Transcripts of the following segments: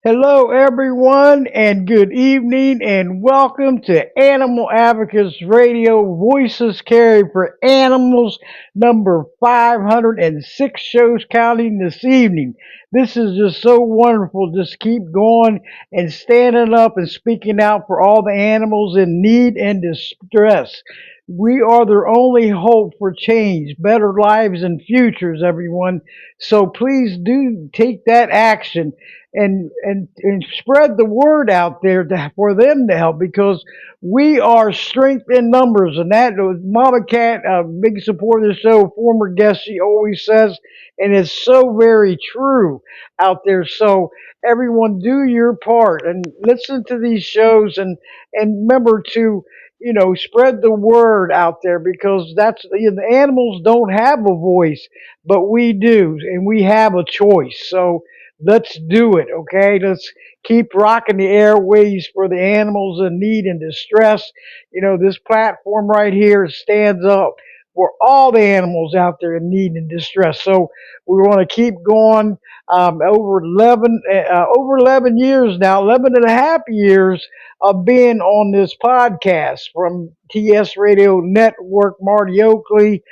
Hello, everyone, and good evening, and welcome to Animal Advocates Radio Voices Carry for Animals, number 506 shows counting this evening. This is just so wonderful. Just keep going and standing up and speaking out for all the animals in need and distress. We are their only hope for change, better lives, and futures, everyone. So please do take that action and spread the word out there for them to help because we are strength in numbers, and that Mama Cat, a big supporter of the show, former guest, she always says, and it's so very true out there. So everyone, do your part and listen to these shows, and remember to spread the word out there because the animals don't have a voice, but we do, and we have a choice. So let's do it, okay? Let's keep rocking the airways for the animals in need and distress. This platform right here stands up for all the animals out there in need and distress. So we want to keep going. Over 11 years now, 11 and a half years of being on this podcast from TS Radio Network. Marty Oakley,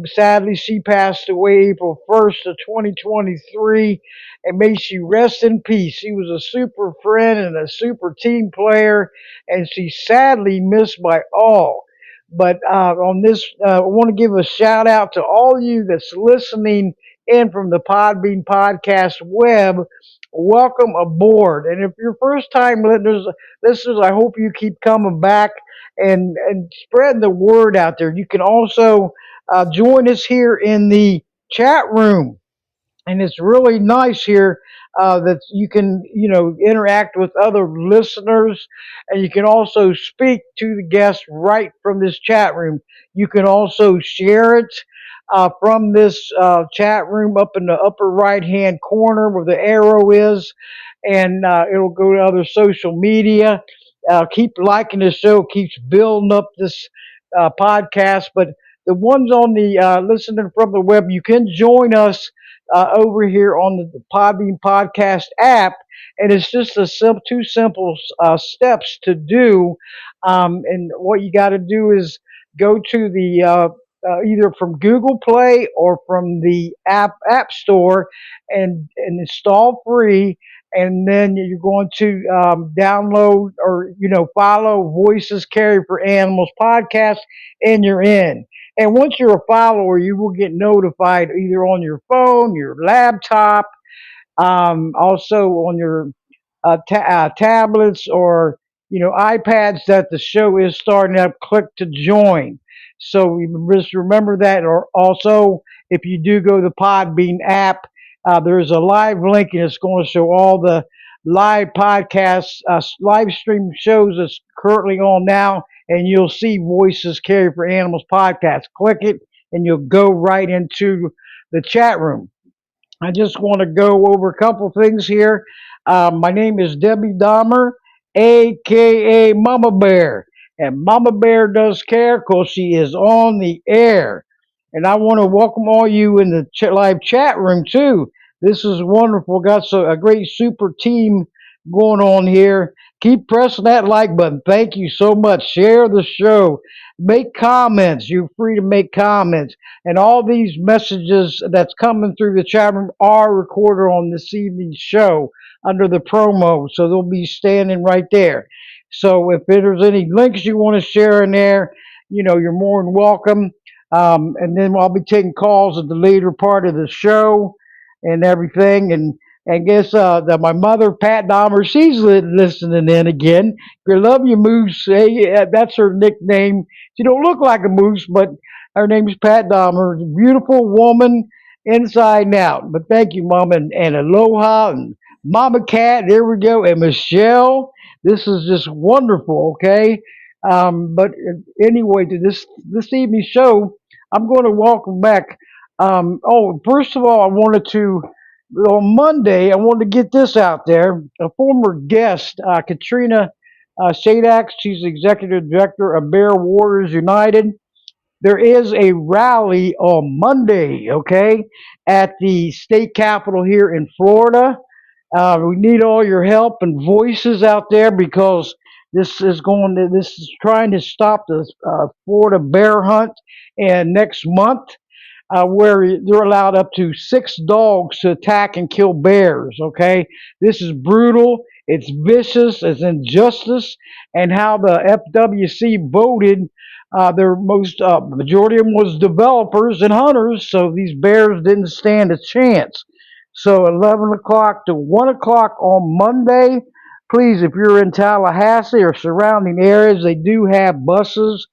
sadly, she passed away April 1st of 2023, and may she rest in peace. She was a super friend and a super team player, and she's sadly missed by all. But on this, I want to give a shout out to all you that's listening in from the Podbean Podcast web. Welcome aboard. And if you're first time listeners, I hope you keep coming back and spreading the word out there. You can also join us here in the chat room, and it's really nice here that you can interact with other listeners, and you can also speak to the guests right from this chat room. You can also share it from this chat room up in the upper right hand corner where the arrow is, and it'll go to other social media. Keep liking the show, keeps building up this podcast. But the ones on the listening from the web, you can join us over here on the Podbean Podcast app, and it's just two simple steps to do. And what you got to do is go to the either from Google Play or from the App Store and install free. And then you're going to download or follow Voices Carry for Animals podcast, and you're in. And once you're a follower, you will get notified either on your phone, your laptop, also on your tablets or iPads that the show is starting up. Click to join. So just remember that. Or also, if you do go to the Podbean app, there's a live link, and it's going to show all the live podcasts, live stream shows that's currently on now, and you'll see Voices Carry for Animals podcast. Click it, and you'll go right into the chat room. I just want to go over a couple things here. My name is Debbie Dahmer, aka Mama Bear, and Mama Bear does care because she is on the air. And I want to welcome all you in the live chat room too. This is wonderful. Got a great super team going on here. Keep pressing that like button. Thank you so much. Share the show. Make comments. You're free to make comments. And all these messages that's coming through the chat room are recorded on this evening's show under the promo. So they'll be standing right there. So if there's any links you want to share in there, you're more than welcome. And then I'll be taking calls at the later part of the show and everything. And guess that my mother, Pat Dahmer, she's listening in again. I love you, Moose. Hey, yeah, that's her nickname. She don't look like a moose, but her name is Pat Dahmer. Beautiful woman inside and out. But thank you, Mom, and Aloha and Mama Cat. There we go. And Michelle. This is just wonderful. Okay. But anyway, to this evening's show, I'm going to welcome back. First of all, I wanted to on Monday. I wanted to get this out there. A former guest, Katrina Shadak, she's executive director of Bear Warriors United. There is a rally on Monday, okay, at the state capitol here in Florida. We need all your help and voices out there because this is trying to stop the Florida bear hunt and next month where they're allowed up to 6 dogs to attack and kill bears. Okay, this is brutal. It's vicious. It's injustice, and how the FWC voted. Their most majority of them was developers and hunters, so these bears didn't stand a chance. So 11 o'clock to 1 o'clock on Monday. Please, if you're in Tallahassee or surrounding areas, they do have buses.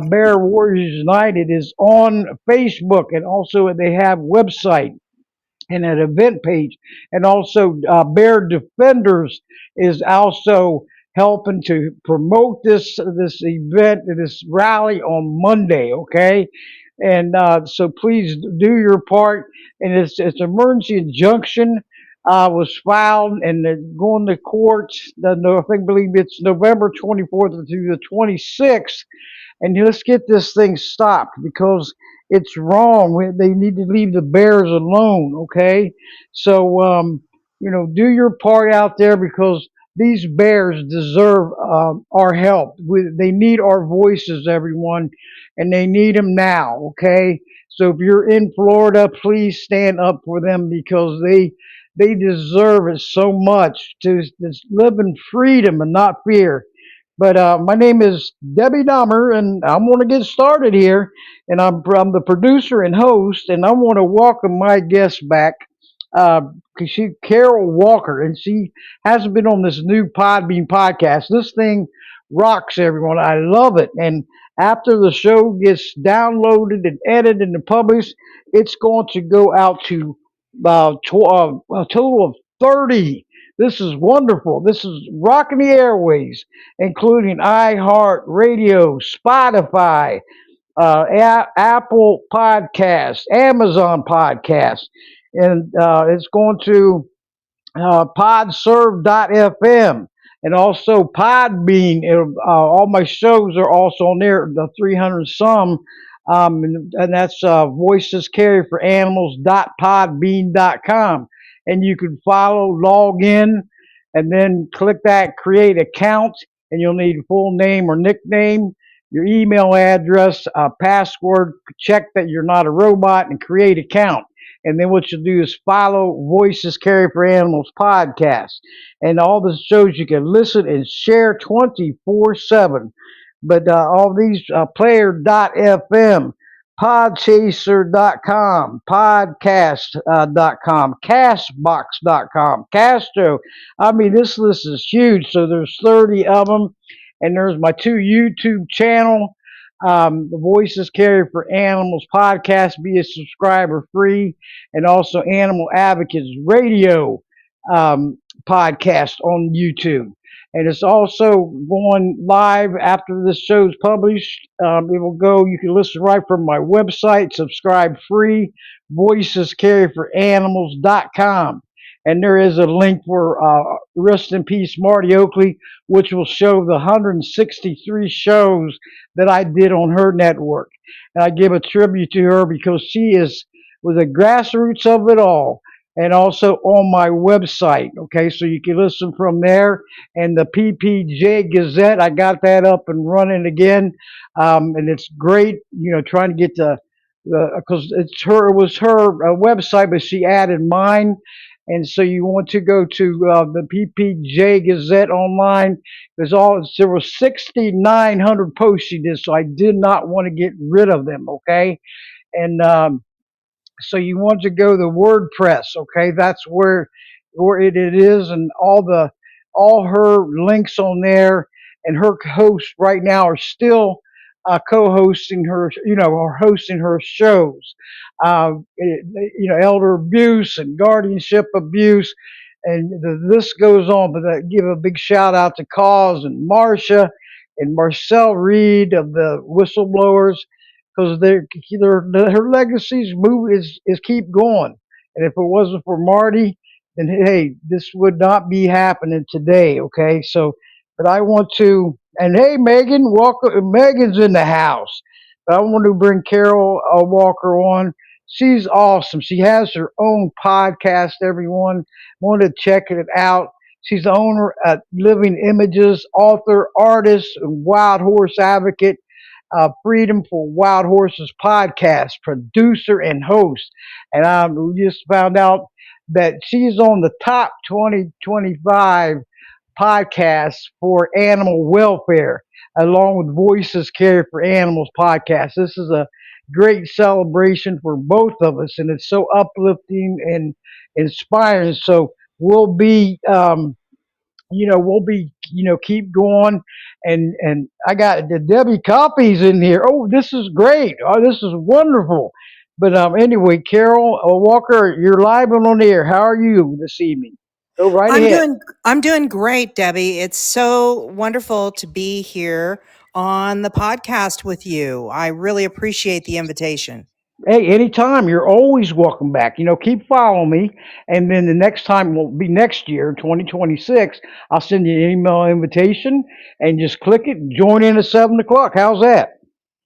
Bear Warriors United is on Facebook, and also they have website and an event page, and also Bear Defenders is also helping to promote this event, this rally on Monday. Okay, and so please do your part. And it's emergency injunction was filed and they're going to court. Believe it's November 24th through the 26th, and let's get this thing stopped because it's wrong. They need to leave the bears alone, okay? So, do your part out there because these bears deserve our help. They need our voices, everyone, and they need them now, okay? So if you're in Florida, please stand up for them because they deserve it so much to live in freedom and not fear. But my name is Debbie Dahmer, and I'm going to get started here. And I'm the producer and host, and I want to welcome my guest back, uh, Carol Walker, and she hasn't been on this new Podbean podcast. This thing rocks, everyone. I love it. And after the show gets downloaded and edited and published, it's going to go out to a total of 30. This is wonderful. This is rocking the airways, including iHeartRadio, Spotify, Apple Podcasts, Amazon Podcasts, and it's going to podserve.fm and also Podbean. All my shows are also on there, the 300 some. And that's voices carry for animals.podbean.com. And you can follow, log in, and then click that create account. And you'll need full name or nickname, your email address, password, check that you're not a robot, and create account. And then what you'll do is follow Voices Carry for Animals podcast. And all the shows you can listen and share 24/7. But all these player.fm, podchaser.com, podcast.com, castbox.com, Castro. I mean, this list is huge. So there's 30 of them. And there's my 2 YouTube channel, the Voices Carry for Animals podcast, be a subscriber free, and also Animal Advocates Radio podcast on YouTube. And it's also going live after this show is published. It will go, you can listen right from my website, subscribe free, voicescareforanimals.com. And there is a link for Rest in Peace Marty Oakley, which will show the 163 shows that I did on her network. And I give a tribute to her because she was the grassroots of it all. and also on my website. Okay, so you can listen from there. And the PPJ Gazette, I got that up and running again, and it's great. Trying to get because it was her website, but she added mine. And so you want to go to the PPJ Gazette online. There were 6,900 posts she did, so I did not want to get rid of them. Okay, and so you want to go to WordPress. Okay, that's where it is, and all her links on there, and her hosts right now are still co-hosting her, or hosting her shows. Elder abuse and guardianship abuse, and the list goes on. But give a big shout out to Cause and Marcia and Marcel Reed of the Whistleblowers, because her legacy's move is keep going. And if it wasn't for Marty, then hey, this would not be happening today. Okay, so but I want to, and hey, Megan, welcome. Megan's in the house. But I want to bring Carol Walker on. She's awesome. She has her own podcast. Everyone want to check it out. She's the owner at Living Images, author, artist, and wild horse advocate. Freedom for Wild Horses podcast, producer and host. And I just found out that she's on the top 2025 podcasts for animal welfare, along with Voices Care for Animals podcast. This is a great celebration for both of us, and it's so uplifting and inspiring. So we'll be, keep going. And I got the Debbie copies in here. Oh, this is great. Oh, this is wonderful. But anyway, Carol Walker, you're live and on the air. How are you this evening? Go right I'm ahead. doing I'm doing great, Debbie. It's so wonderful to be here on the podcast with you. I really appreciate the invitation. Hey, anytime, you're always welcome back. Keep following me, and then the next time will be next year, 2026. I'll send you an email invitation, and just click it and join in at 7 o'clock. How's that?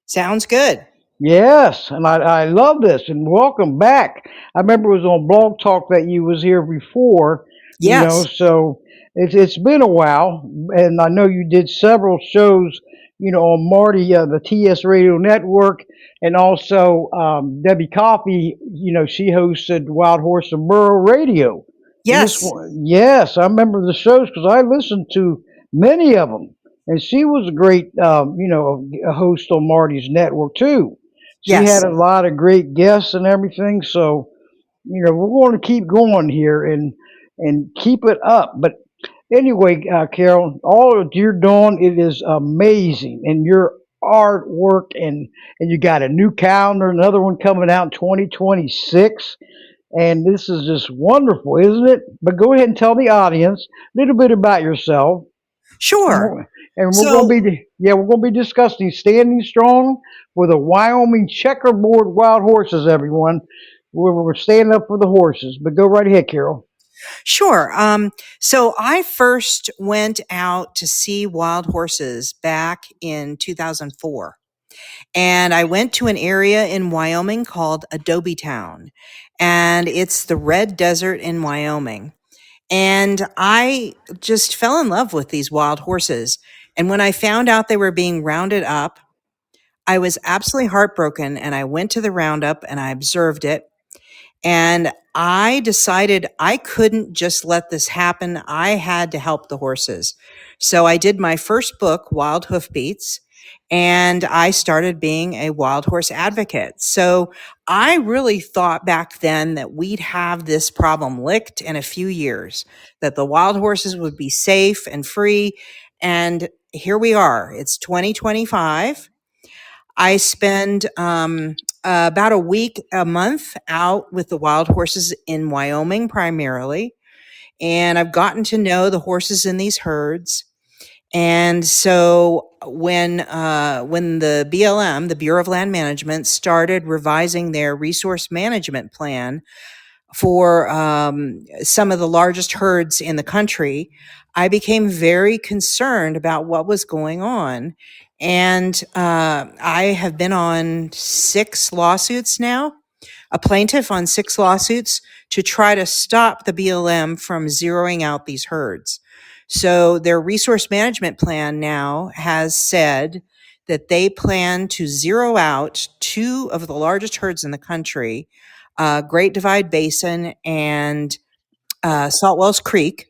Sounds good. Yes, and I love this, and welcome back. I remember it was on Blog Talk that you was here before, Yes. so it's been a while, and I know you did several shows, on Marty, the TS Radio Network, and also Debbie Coffey. She hosted Wild Horse and Burro Radio, and this Yes. one, yes, I remember the shows because I listened to many of them, and she was a great, a host on Marty's network too. She had Yes. a lot of great guests and everything. So, we're going to keep going here and keep it up. But anyway, Carol, all that you're doing, it is amazing, and your artwork, and you got a new calendar, another one coming out in 2026. And this is just wonderful, isn't it? But go ahead and tell the audience a little bit about yourself, and Sure. we're going So to be, yeah, we're going to be discussing standing strong for the Wyoming Checkerboard Wild Horses. Everyone, we're standing up for the horses. But go right ahead, Carol. sure. So I first went out to see wild horses back in 2004. And I went to an area in Wyoming called Adobe Town. And it's the red desert in Wyoming. And I just fell in love with these wild horses. And when I found out they were being rounded up, I was absolutely heartbroken. And I went to the roundup and I observed it. And I decided I couldn't just let this happen. I had to help the horses. So I did my first book, Wild Hoofbeats, and I started being a wild horse advocate. So I really thought back then that we'd have this problem licked in a few years, that the wild horses would be safe and free. And here we are. It's 2025. I spend about a week a month out with the wild horses in Wyoming primarily. And I've gotten to know the horses in these herds. And so when the BLM, the Bureau of Land Management, started revising their resource management plan for some of the largest herds in the country, I became very concerned about what was going on. And I have been on 6 lawsuits now. a plaintiff on 6 lawsuits to try to stop the BLM from zeroing out these herds. So their resource management plan now has said that they plan to zero out 2 of the largest herds in the country, Great Divide Basin and Saltwells Creek.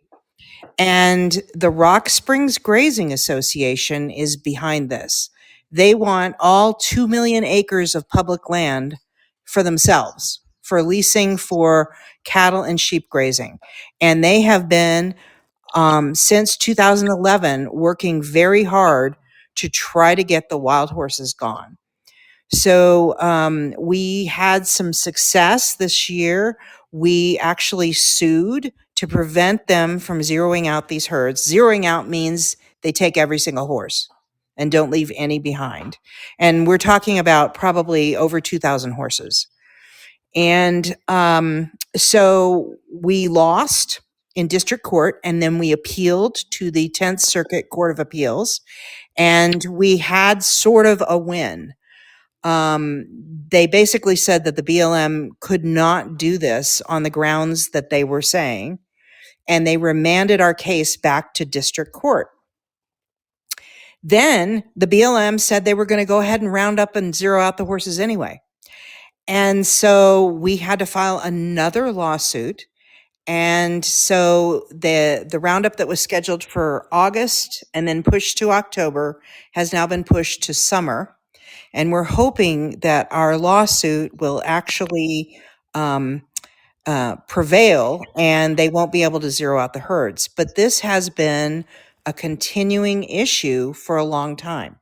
And the Rock Springs Grazing Association is behind this. They want all 2 million acres of public land for themselves, for leasing for cattle and sheep grazing. And they have been, since 2011, working very hard to try to get the wild horses gone. So we had some success this year. We actually sued to prevent them from zeroing out these herds. Zeroing out means they take every single horse and don't leave any behind. And we're talking about probably over 2,000 horses. And so we lost in district court, and then we appealed to the 10th Circuit Court of Appeals, and we had sort of a win. They basically said that the BLM could not do this on the grounds that they were saying, and they remanded our case back to district court. Then the BLM said they were going to go ahead and round up and zero out the horses anyway. And so we had to file another lawsuit. And so the roundup that was scheduled for August and then pushed to October has now been pushed to summer. And we're hoping that our lawsuit will actually prevail and they won't be able to zero out the herds. But this has been a continuing issue for a long time.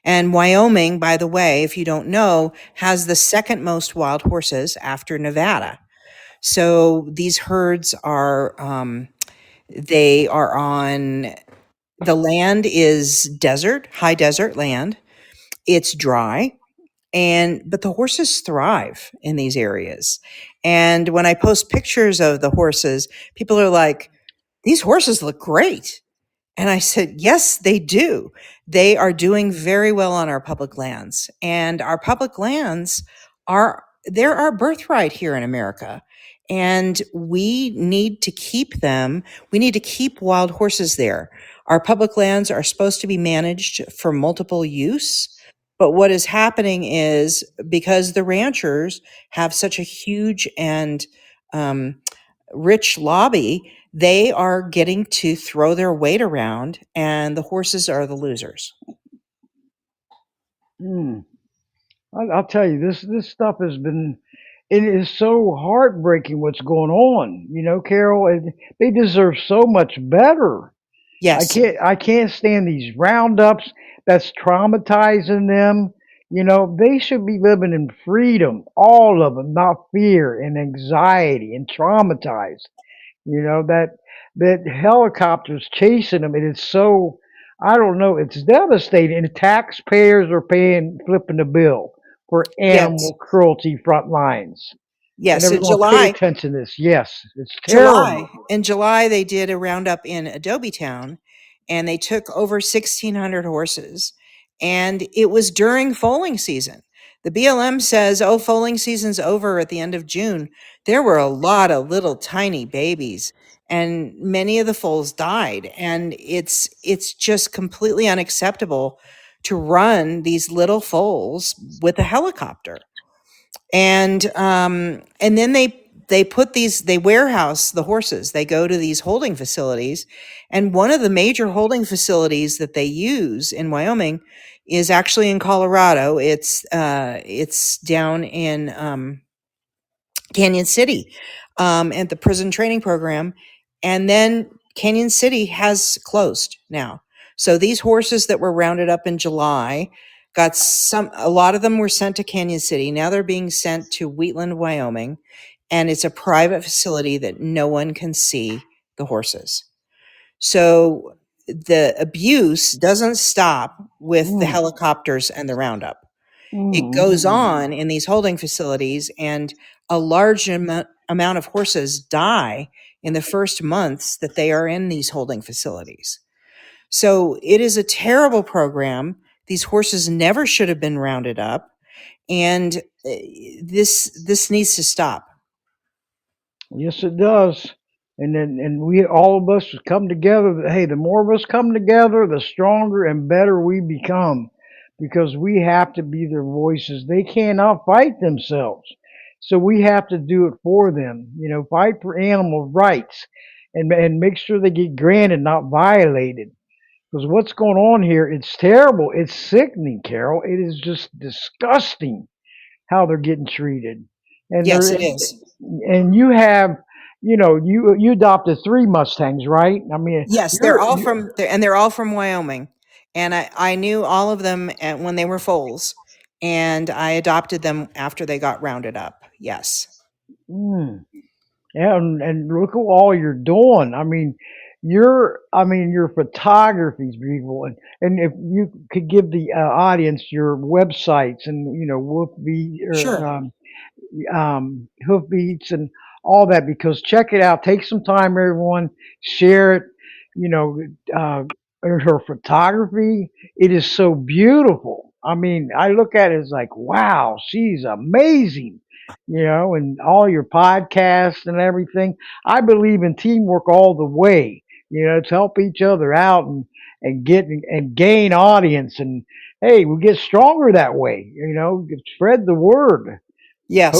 And Wyoming, by the way, if you don't know, has the second most wild horses after Nevada. So these herds are, they are on, the land is desert, high desert land. It's dry. But the horses thrive in these areas. And when I post pictures of the horses, people are like, these horses look great. And I said, yes, they do. They are doing very well on our public lands. And our public lands they're our birthright here in America. And we need to keep them. We need to keep wild horses there. Our public lands are supposed to be managed for multiple use. But what is happening is, because the ranchers have such a huge and rich lobby, they are getting to throw their weight around, and the horses are the losers. Mm. I'll tell you, this stuff has been. It is so heartbreaking what's going on. You know, Carol, and they deserve so much better. Yes, I can't stand these roundups. That's traumatizing them. You know, they should be living in freedom, all of them, not fear and anxiety and traumatized. You know, that helicopters chasing them, it is so, I don't know, it's devastating. And the taxpayers are paying, flipping the bill for yes, animal cruelty front lines. And yes. they're In going to pay July, attention to this. Yes, it's July, terrible. in July, they did a roundup in Adobe Town, and they took over 1,600 horses, and it was during foaling season. The BLM says, oh, foaling season's over at the end of June. There were a lot of little tiny babies, and many of the foals died. And it's just completely unacceptable to run these little foals with a helicopter. And then they put these, they warehouse the horses. They go to these holding facilities, and one of the major holding facilities that they use in Wyoming is actually in Colorado. It's down in Canyon City, at the prison training program. And then Canyon City has closed now. So these horses that were rounded up in July a lot of them were sent to Canyon City. Now they're being sent to Wheatland, Wyoming. And it's a private facility that no one can see the horses. So the abuse doesn't stop with the Mm, helicopters and the roundup. It mm, goes mm, on in these holding facilities, and a large amount of horses die in the first months that they are in these holding facilities. So it is a terrible program. These horses never should have been rounded up. And this needs to stop. Yes, it does. And we all of us come together. Hey, the more of us come together, the stronger and better we become, because we have to be their voices. They cannot fight themselves, so we have to do it for them. You know, fight for animal rights, and make sure they get granted, not violated. Because what's going on here, it's terrible. It's sickening, Carol. It is just disgusting how they're getting treated. And Yes, they're it is. and you have, you adopted three Mustangs, right? I mean, Yes, they're all from Wyoming, and I knew all of them when they were foals, and I adopted them after they got rounded up. Yes, mm, yeah, and look at all you're doing. I mean, your photography's beautiful, and if you could give the audience your websites and Wolf be or sure. hoofbeats and all that, because check it out. Take some time, everyone. Share it. You know, uh, her photography. It is so beautiful. I mean, I look at it as like, wow, she's amazing. And all your podcasts and everything. I believe in teamwork all the way. To help each other out and get and gain audience, and hey, we get stronger that way. Spread the word. Yes,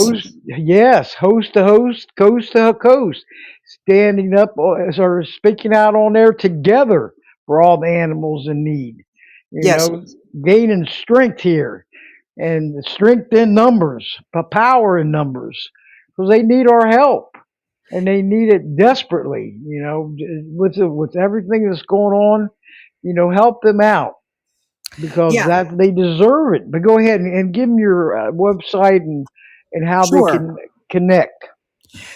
Host to host, coast to coast, standing up or speaking out on there together for all the animals in need. You yes, know, Gaining strength here, and strength in numbers, power in numbers, because they need our help, and they need it desperately. With everything that's going on, help them out, because yeah, that they deserve it. But go ahead and give them your website and how they sure. can connect.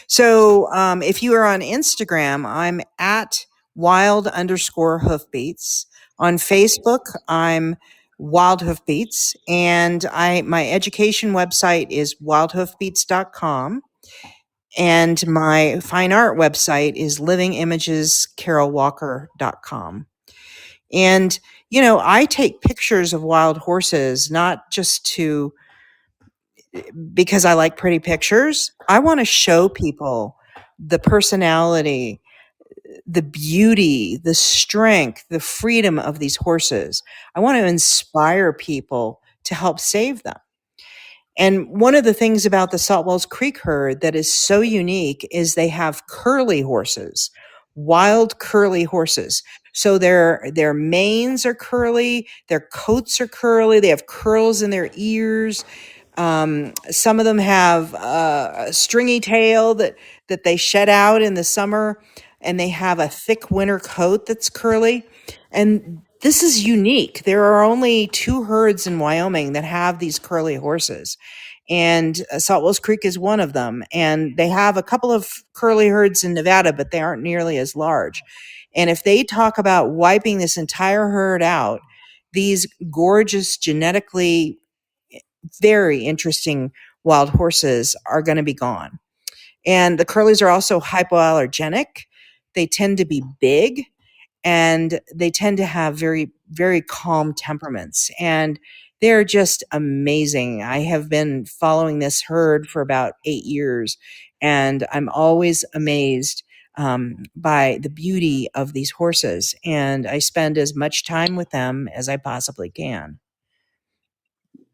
So if you are on Instagram, I'm at wild_hoofbeats. On Facebook, I'm Wild Hoofbeats, and my education website is wildhoofbeats.com. And my fine art website is livingimagescarolwalker.com. And, I take pictures of wild horses, not just because I like pretty pictures. I want to show people the personality, the beauty, the strength, the freedom of these horses. I want to inspire people to help save them. And one of the things about the Saltwells Creek herd that is so unique is they have curly horses, wild curly horses. So their manes are curly, their coats are curly, they have curls in their ears. Some of them have a stringy tail that they shed out in the summer, and they have a thick winter coat that's curly. And this is unique. There are only two herds in Wyoming that have these curly horses, and Saltwells Creek is one of them. And they have a couple of curly herds in Nevada, but they aren't nearly as large. And if they talk about wiping this entire herd out, these gorgeous, genetically very interesting wild horses are going to be gone. And the curlies are also hypoallergenic. They tend to be big, and they tend to have very, very calm temperaments. And they're just amazing. I have been following this herd for about 8 years, and I'm always amazed by the beauty of these horses. And I spend as much time with them as I possibly can.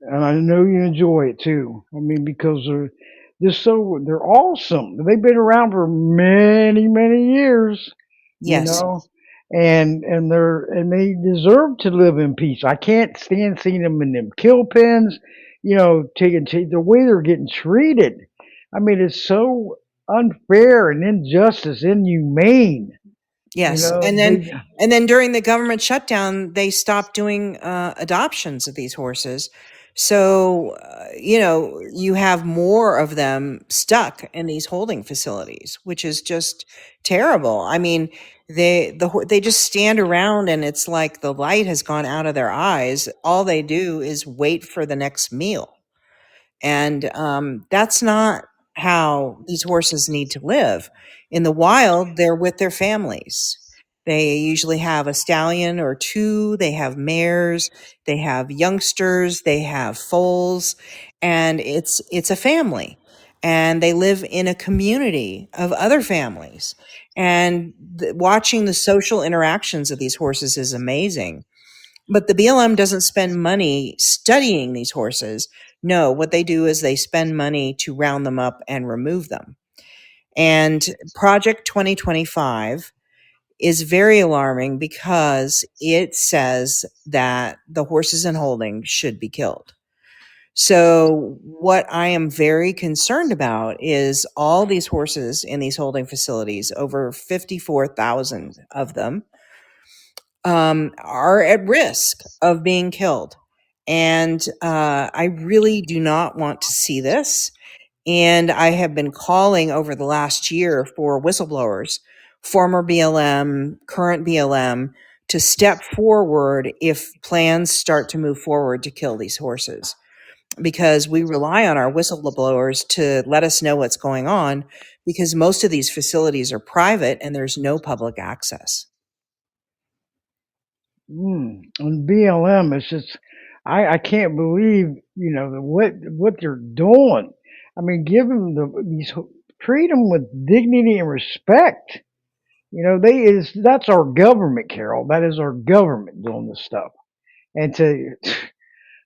And I know you enjoy it too. I mean, because they're awesome. They've been around for many, many years, you Yes, know, and they deserve to live in peace. I can't stand seeing them in them kill pens, taking the way they're getting treated. I mean, it's so unfair and injustice, inhumane. yes. They And then during the government shutdown, they stopped doing adoptions of these horses. So, you have more of them stuck in these holding facilities, which is just terrible. I mean, they just stand around, and it's like the light has gone out of their eyes. All they do is wait for the next meal. And that's not how these horses need to live. In the wild, they're with their families. They usually have a stallion or two, they have mares, they have youngsters, they have foals, and it's a family. And they live in a community of other families. And watching the social interactions of these horses is amazing. But the BLM doesn't spend money studying these horses. No, what they do is they spend money to round them up and remove them. And Project 2025 is very alarming because it says that the horses in holding should be killed. So, what I am very concerned about is all these horses in these holding facilities, over 54,000 of them, are at risk of being killed. And I really do not want to see this. And I have been calling over the last year for whistleblowers, former BLM, current BLM, to step forward if plans start to move forward to kill these horses. Because we rely on our whistleblowers to let us know what's going on, because most of these facilities are private and there's no public access. And BLM is just, I can't believe, what they're doing. I mean, give them treat them with dignity and respect. That's our government, Carol. That is our government doing this stuff. And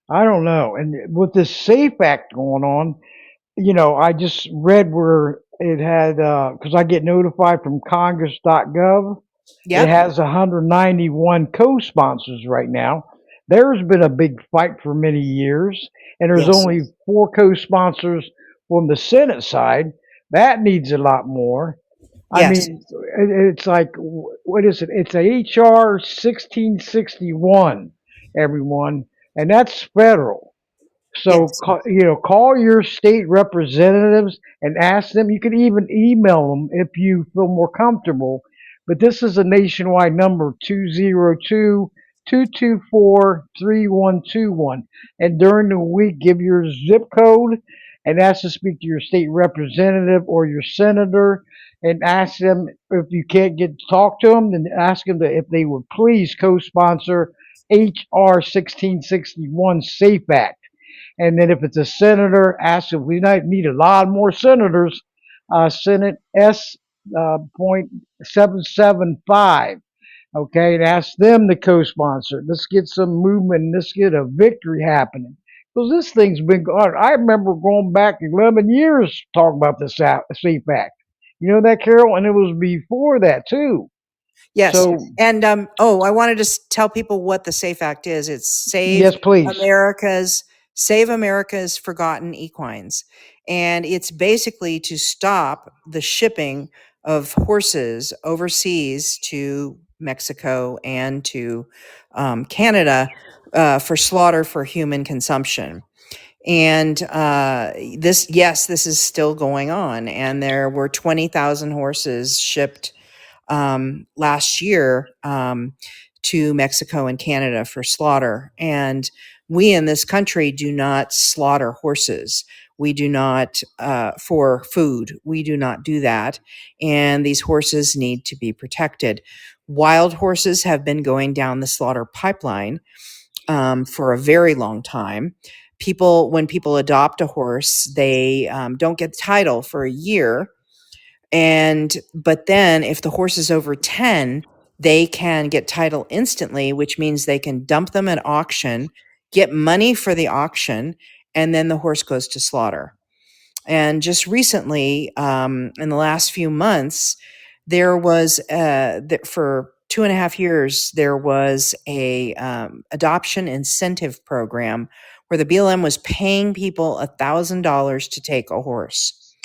I don't know. And with this SAFE Act going on, I just read where it had, because I get notified from Congress.gov. It Yep. has 191 co-sponsors right now. There's been a big fight for many years, and there's Yes. only 4 co-sponsors from the Senate side. That needs a lot more. I Yes. mean, it's like, what is it? It's a HR 1661, everyone, and that's federal. So, Yes. call your state representatives and ask them. You can even email them if you feel more comfortable. But this is a nationwide number, 202-224-3121. And during the week, give your zip code and ask to speak to your state representative or your senator, and ask them, if you can't get to talk to them, then ask them if they would please co-sponsor HR 1661 SAFE Act. And then if it's a senator, ask if we need a lot more senators. Senate S point 775. Okay, and ask them to co-sponsor. Let's get some movement. Let's get a victory happening. Because this thing's been going. I remember going back 11 years talking about the SAFE Act. You know that, Carol? And it was before that, too. Yes. So, And I wanted to tell people what the SAFE Act is. It's yes, please. Save America's Forgotten Equines. And it's basically to stop the shipping of horses overseas to Mexico and to Canada for slaughter for human consumption. And this is still going on. And there were 20,000 horses shipped last year to Mexico and Canada for slaughter. And we in this country do not slaughter horses. We do not, for food, we do not do that. And these horses need to be protected. Wild horses have been going down the slaughter pipeline for a very long time. When people adopt a horse, they don't get the title for a year, but then if the horse is over 10, they can get title instantly, which means they can dump them at auction, get money for the auction, and then the horse goes to slaughter. And just recently, in the last few months, there was for 2.5 years, there was a adoption incentive program where the BLM was paying people $1,000 to take a horse.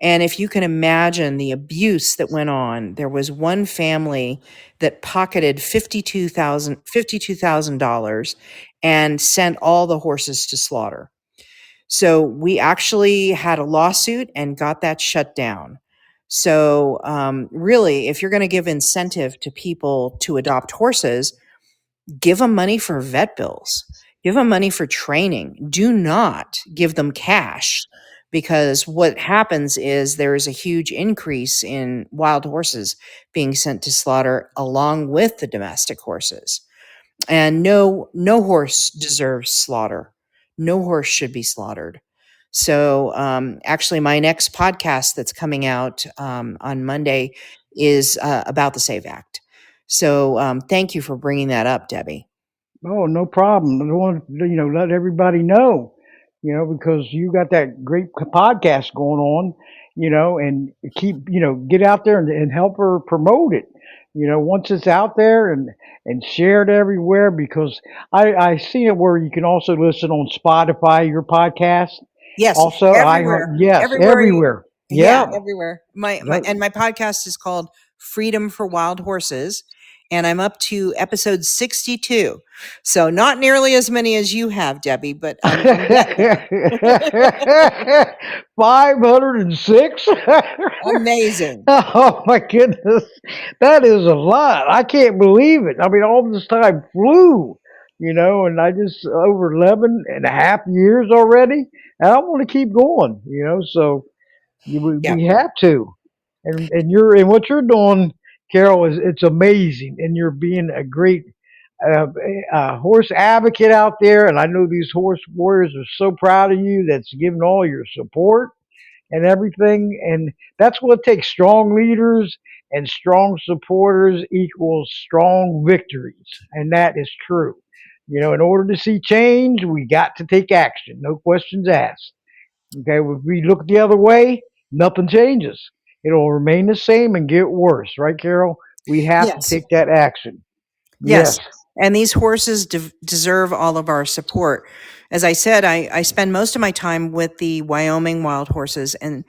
And if you can imagine the abuse that went on, there was one family that pocketed $52,000 and sent all the horses to slaughter. So we actually had a lawsuit and got that shut down. So really, if you're going to give incentive to people to adopt horses, give them money for vet bills, give them money for training. Do not give them cash, because what happens is there is a huge increase in wild horses being sent to slaughter along with the domestic horses. And no horse deserves slaughter. No horse should be slaughtered. So actually, my next podcast that's coming out on Monday is about the Save Act. So thank you for bringing that up, Debbie. Oh, no problem. I want to, let everybody know, because you got that great podcast going on, and keep, get out there and help her promote it. Once it's out there and share it everywhere, because I see it where you can also listen on Spotify, your podcast. Yes, Also, I heard, everywhere, yes, everywhere. everywhere. Yeah, Yeah. everywhere. My podcast is called Freedom for Wild Horses, and I'm up to episode 62. So not nearly as many as you have, Debbie, but I'm getting there. 506. Amazing. Oh my goodness. That is a lot. I can't believe it. I mean, all this time flew, and I just over 11 and a half years already. And I want to keep going, so Yeah. we have to. And what you're doing, Carol, is it's amazing. And you're being a great uh, horse advocate out there. And I know these horse warriors are so proud of you. That's giving all your support and everything. And that's what it takes. Strong leaders and strong supporters equals strong victories. And that is true. In order to see change, we got to take action. No questions asked. Okay, if we look the other way, nothing changes. It'll remain the same and get worse, right, Carol? We have to Yes. take that action. Yes. Yes. And these horses deserve all of our support. As I said, I spend most of my time with the Wyoming wild horses, and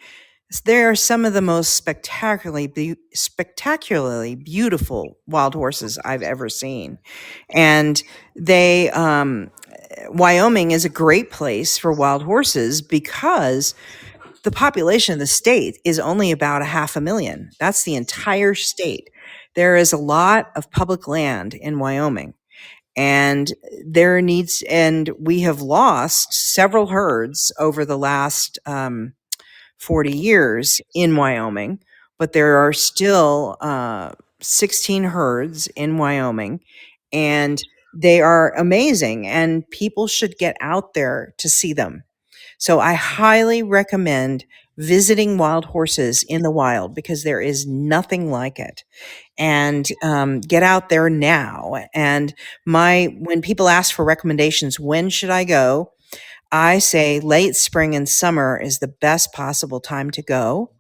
they are some of the most spectacularly beautiful wild horses I've ever seen. And they, Wyoming is a great place for wild horses because the population of the state is only about a 500,000. That's the entire state. There is a lot of public land in Wyoming, and and we have lost several herds over the last 40 years in Wyoming, but there are still 16 herds in Wyoming, and they are amazing, and people should get out there to see them. So I highly recommend visiting wild horses in the wild because there is nothing like it. And get out there now. And when people ask for recommendations, when should I go? I say late spring and summer is the best possible time to go.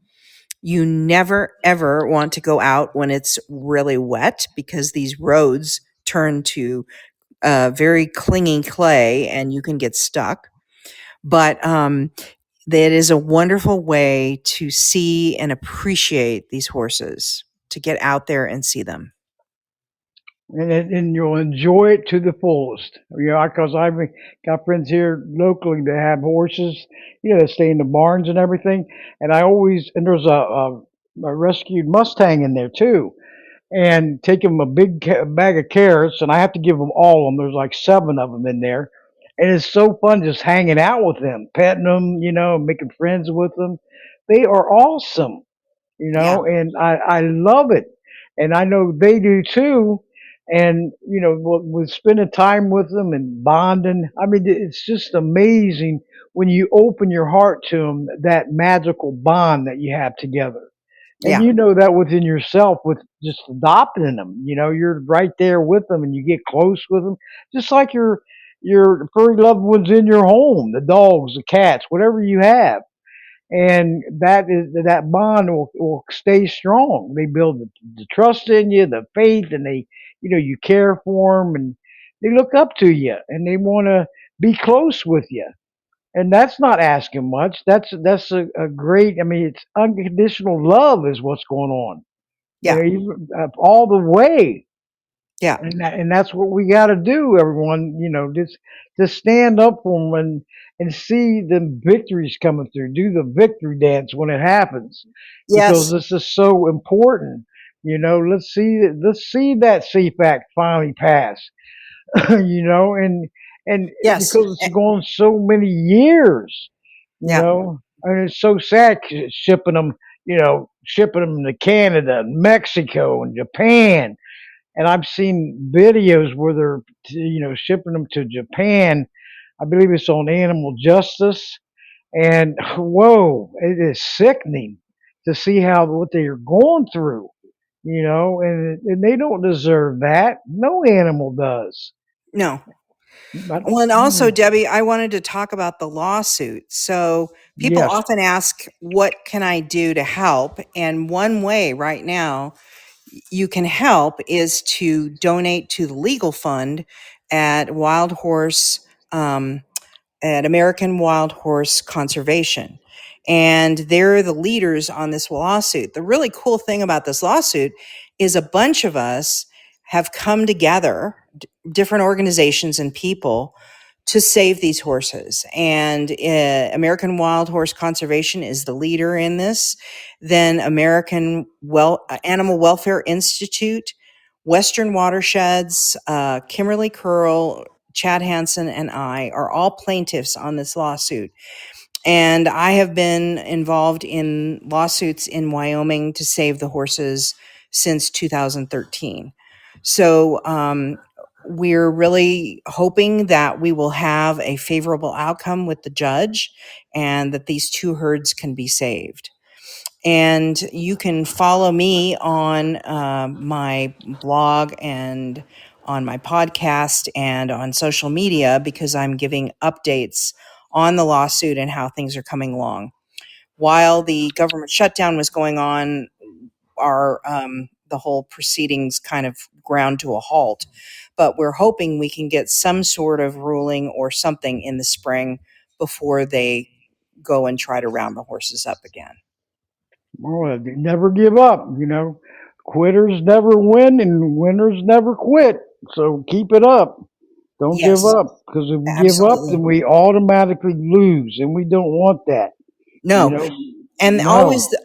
You never ever want to go out when it's really wet because these roads turn to very clingy clay and you can get stuck. But that is a wonderful way to see and appreciate these horses, to get out there and see them. And you'll enjoy it to the fullest. Because I've got friends here locally that have horses, that stay in the barns and everything. And and there's a rescued Mustang in there too. And take them a big bag of carrots, and I have to give them all of them. There's like 7 of them in there, and it's so fun just hanging out with them, petting them, making friends with them. They are awesome, Yeah. and I love it, and I know they do too. And with spending time with them and bonding, I mean, it's just amazing when you open your heart to them, that magical bond that you have together. And Yeah. you know that within yourself with just adopting them. You're right there with them and you get close with them, just like your furry loved ones in your home, the dogs, the cats, whatever you have. And that bond will stay strong. They build the trust in you, the faith, and you care for them, and they look up to you, and they want to be close with you. And that's not asking much. That's a great. I mean, it's unconditional love is what's going on. Yeah. All the way, Yeah. and that's what we got to do. Everyone, just stand up for them and see the victories coming through. Do the victory dance when it happens, because Yes. this is so important. Let's see that CFAC finally pass. And Yes. because it's gone so many years, you Yeah. know. And it's so sad shipping them, shipping them to Canada, and Mexico, and Japan. And I've seen videos where they're, shipping them to Japan. I believe it's on Animal Justice. And whoa, it is sickening to see how what they are going through, and they don't deserve that. No animal does. No. But, Well, and also, Debbie, I wanted to talk about the lawsuit. So people yes, often ask, what can I do to help? And one way right now you can help is to donate to the legal fund at Wild Horse, at American Wild Horse Conservation. And they're the leaders on this lawsuit. The really cool thing about this lawsuit is a bunch of us have come together, different organizations and people, to save these horses. And American Wild Horse Conservation is the leader in this. Then Animal Welfare Institute, Western Watersheds, Kimberly Curl, Chad Hansen, and I are all plaintiffs on this lawsuit. And I have been involved in lawsuits in Wyoming to save the horses since 2013. So we're really hoping that we will have a favorable outcome with the judge and that these two herds can be saved. And you can follow me on my blog and on my podcast and on social media because I'm giving updates on the lawsuit and how things are coming along. While the government shutdown was going on, our the whole proceedings kind of ground to a halt. But we're hoping we can get some sort of ruling or something in the spring before they go and try to round the horses up again. well, never give up. Quitters never win, and winners never quit. So keep it up. Don't give Yes, up, because if we give up, then absolutely. we automatically lose, and we don't want that. You No. know, And no.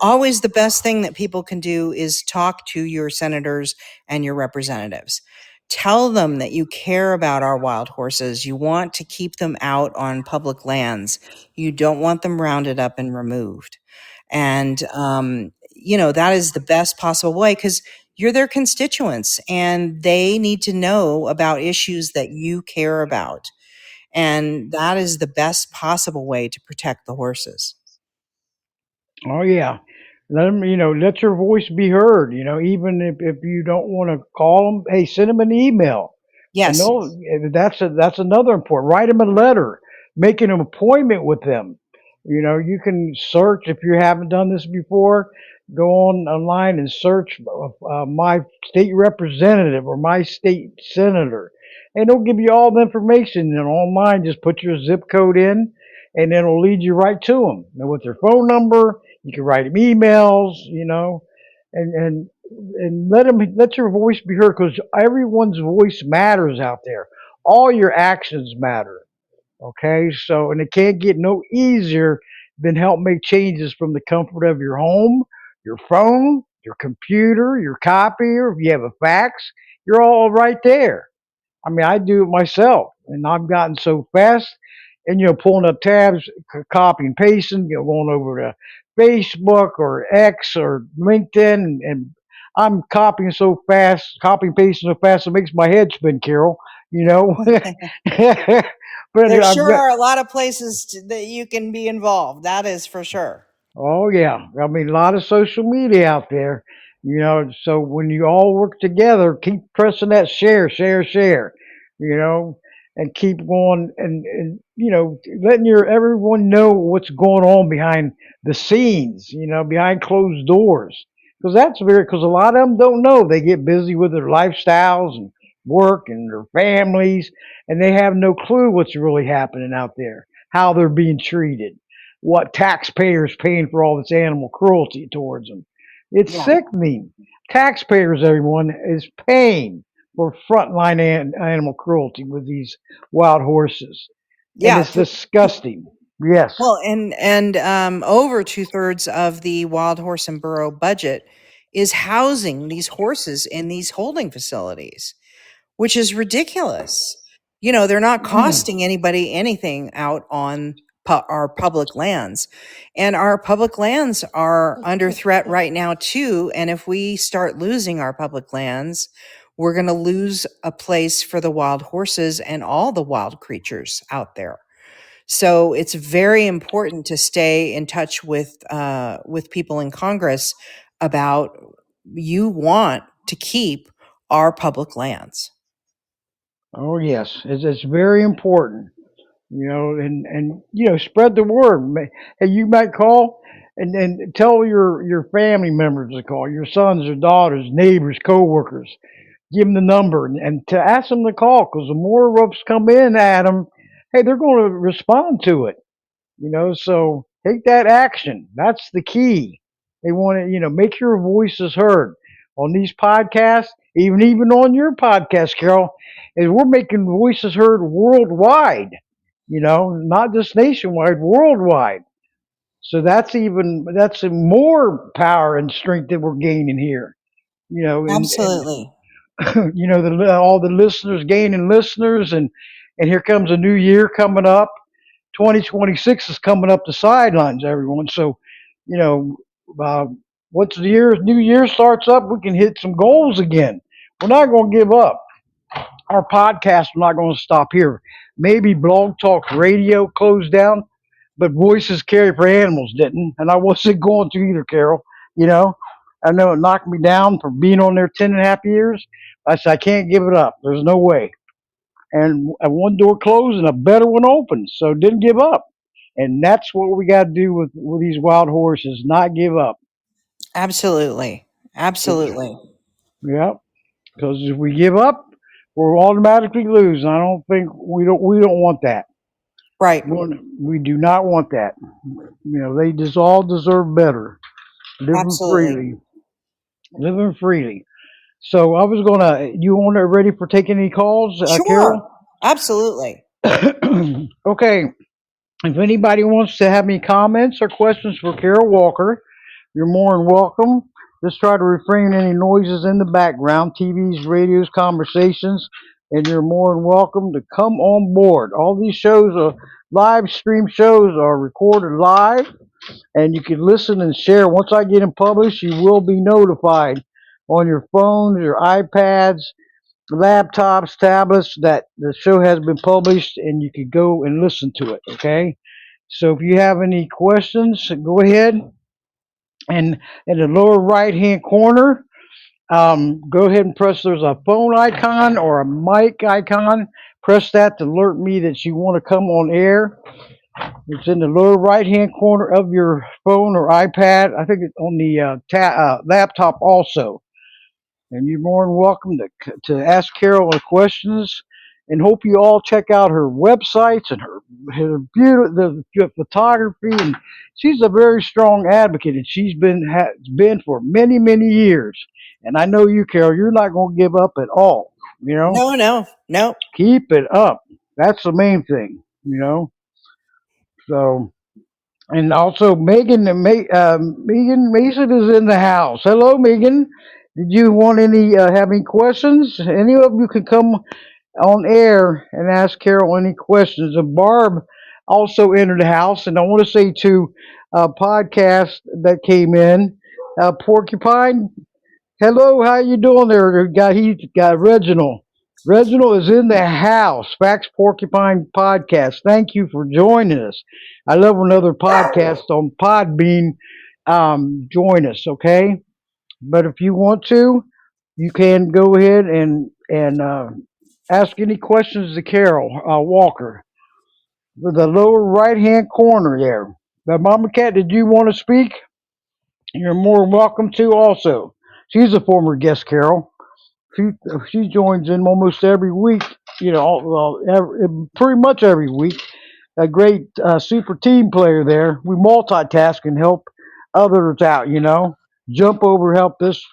always the best thing that people can do is talk to your senators and your representatives. Tell them that you care about our wild horses. You want to keep them out on public lands. You don't want them rounded up and removed. And that is the best possible way because you're their constituents and they need to know about issues that you care about. And that is the best possible way to protect the horses. Oh yeah, let them. Let your voice be heard. Even if you don't want to call them, hey, send them an email. And Yes. no, that's another important. Write them a letter, make an appointment with them. You can search if you haven't done this before. Go on online and search my state representative or my state senator, and it'll give you all the information. And online, just put your zip code in, and then it'll lead you right to them. And with their phone number, you can write them emails. And let your voice be heard, because everyone's voice matters out there. All your actions matter. Okay, so and it can't get no easier than help make changes from the comfort of your home, your phone, your computer, your copier. If you have a fax, you're all right there. I mean, I do it myself, and I've gotten so fast. And pulling up tabs, copy and pasting, going over to Facebook or X or LinkedIn, and I'm copy and pasting so fast, it makes my head spin, Carol. You know, but There I've sure got. are a lot of places that you can be involved. That is for sure. Oh yeah, I mean a lot of social media out there, So when you all work together, keep pressing that share, share, share, you know, and keep going, and letting your everyone know what's going on behind the scenes, behind closed doors, because a lot of them don't know. They get busy with their lifestyles and work and their families, and they have no clue what's really happening out there, how they're being treated, what taxpayers paying for all this animal cruelty towards them. It's Yeah. sickening. Taxpayers, everyone, is paying for frontline animal cruelty with these wild horses, and Yeah. it's disgusting. Yes. Well, and over 2/3 of the wild horse and burro budget is housing these horses in these holding facilities, which is ridiculous. They're not Mm. costing anybody anything out on our public lands. And our public lands are under threat right now too. And if we start losing our public lands, we're going to lose a place for the wild horses and all the wild creatures out there. So it's very important to stay in touch with people in Congress about you want to keep our public lands. Oh yes, it's very important. Spread the word. Hey, you might call and tell your family members to call, your sons or daughters, neighbors, coworkers. Give them the number and to ask them to call because the more of us come in at them, hey, they're going to respond to it. So take that action. That's the key. They want to, make your voices heard on these podcasts, even on your podcast, Carol. Is we're making voices heard worldwide. Not just nationwide, worldwide. So that's more power and strength that we're gaining here. And Absolutely. all the listeners gaining listeners, and here comes a new year coming up. 2026 is coming up the sidelines, everyone. So, you know, uh, once the new year starts up, we can hit some goals again. We're not going to give up. Our podcast, we're not going to stop here. Maybe Blog Talk Radio closed down, but Voices Carry for Animals didn't, and I wasn't going to either, Carol. You know, I know it knocked me down for being on there 10.5 years. I said I can't give it up. There's no way. And one door closed and a better one opened, so didn't give up. And that's what we got to do with these wild horses, not give up. Absolutely. Absolutely. Yeah, because if we give up, we'll automatically lose. And I don't think we don't want that. Right. We do not want that. They just all deserve better. Living Absolutely. freely, living freely. So I was gonna. You want to ready for taking any calls, Sure. Carol? Absolutely. Okay. If anybody wants to have any comments or questions for Carol Walker, you're more than welcome. Just try to refrain any noises in the background, TVs, radios, conversations, and you're more than welcome to come on board. All these shows are live stream shows are recorded live, and you can listen and share. Once I get them published, you will be notified on your phones, your iPads, laptops, tablets that the show has been published, and you can go and listen to it. Okay. So if you have any questions, go ahead and in the lower right hand corner, go ahead and press. There's a phone icon or a mic icon. Press that to alert me that you want to come on air. It's in the lower right hand corner of your phone or iPad. I think it's on the laptop also. And you're more than welcome to ask Carol questions. And hope you all check out her websites and her beautiful the photography. And she's a very strong advocate, and she's been for many years. And I know you, Carol. You're not going to give up at all. No, no, no. Keep it up. That's the main thing. So. And also, Megan Mason is in the house. Hello, Megan. Did you want have any questions? Any of you can come on air and ask Carol any questions. And Barb also entered the house. And I want to say to a podcast that came in, Porcupine. Hello, how you doing there? He got Reginald. Reginald is in the house. Facts Porcupine Podcast. Thank you for joining us. I love when other podcasts on Podbean join us. Okay, but if you want to, you can go ahead and ask any questions to Carol Walker with the lower right hand corner there. But Mama Cat, did you want to speak? You're more welcome to. Also, she's a former guest, Carol. She she joins in almost every week. Pretty much every week. A great super team player there. We multitask and help others out. Jump over, help this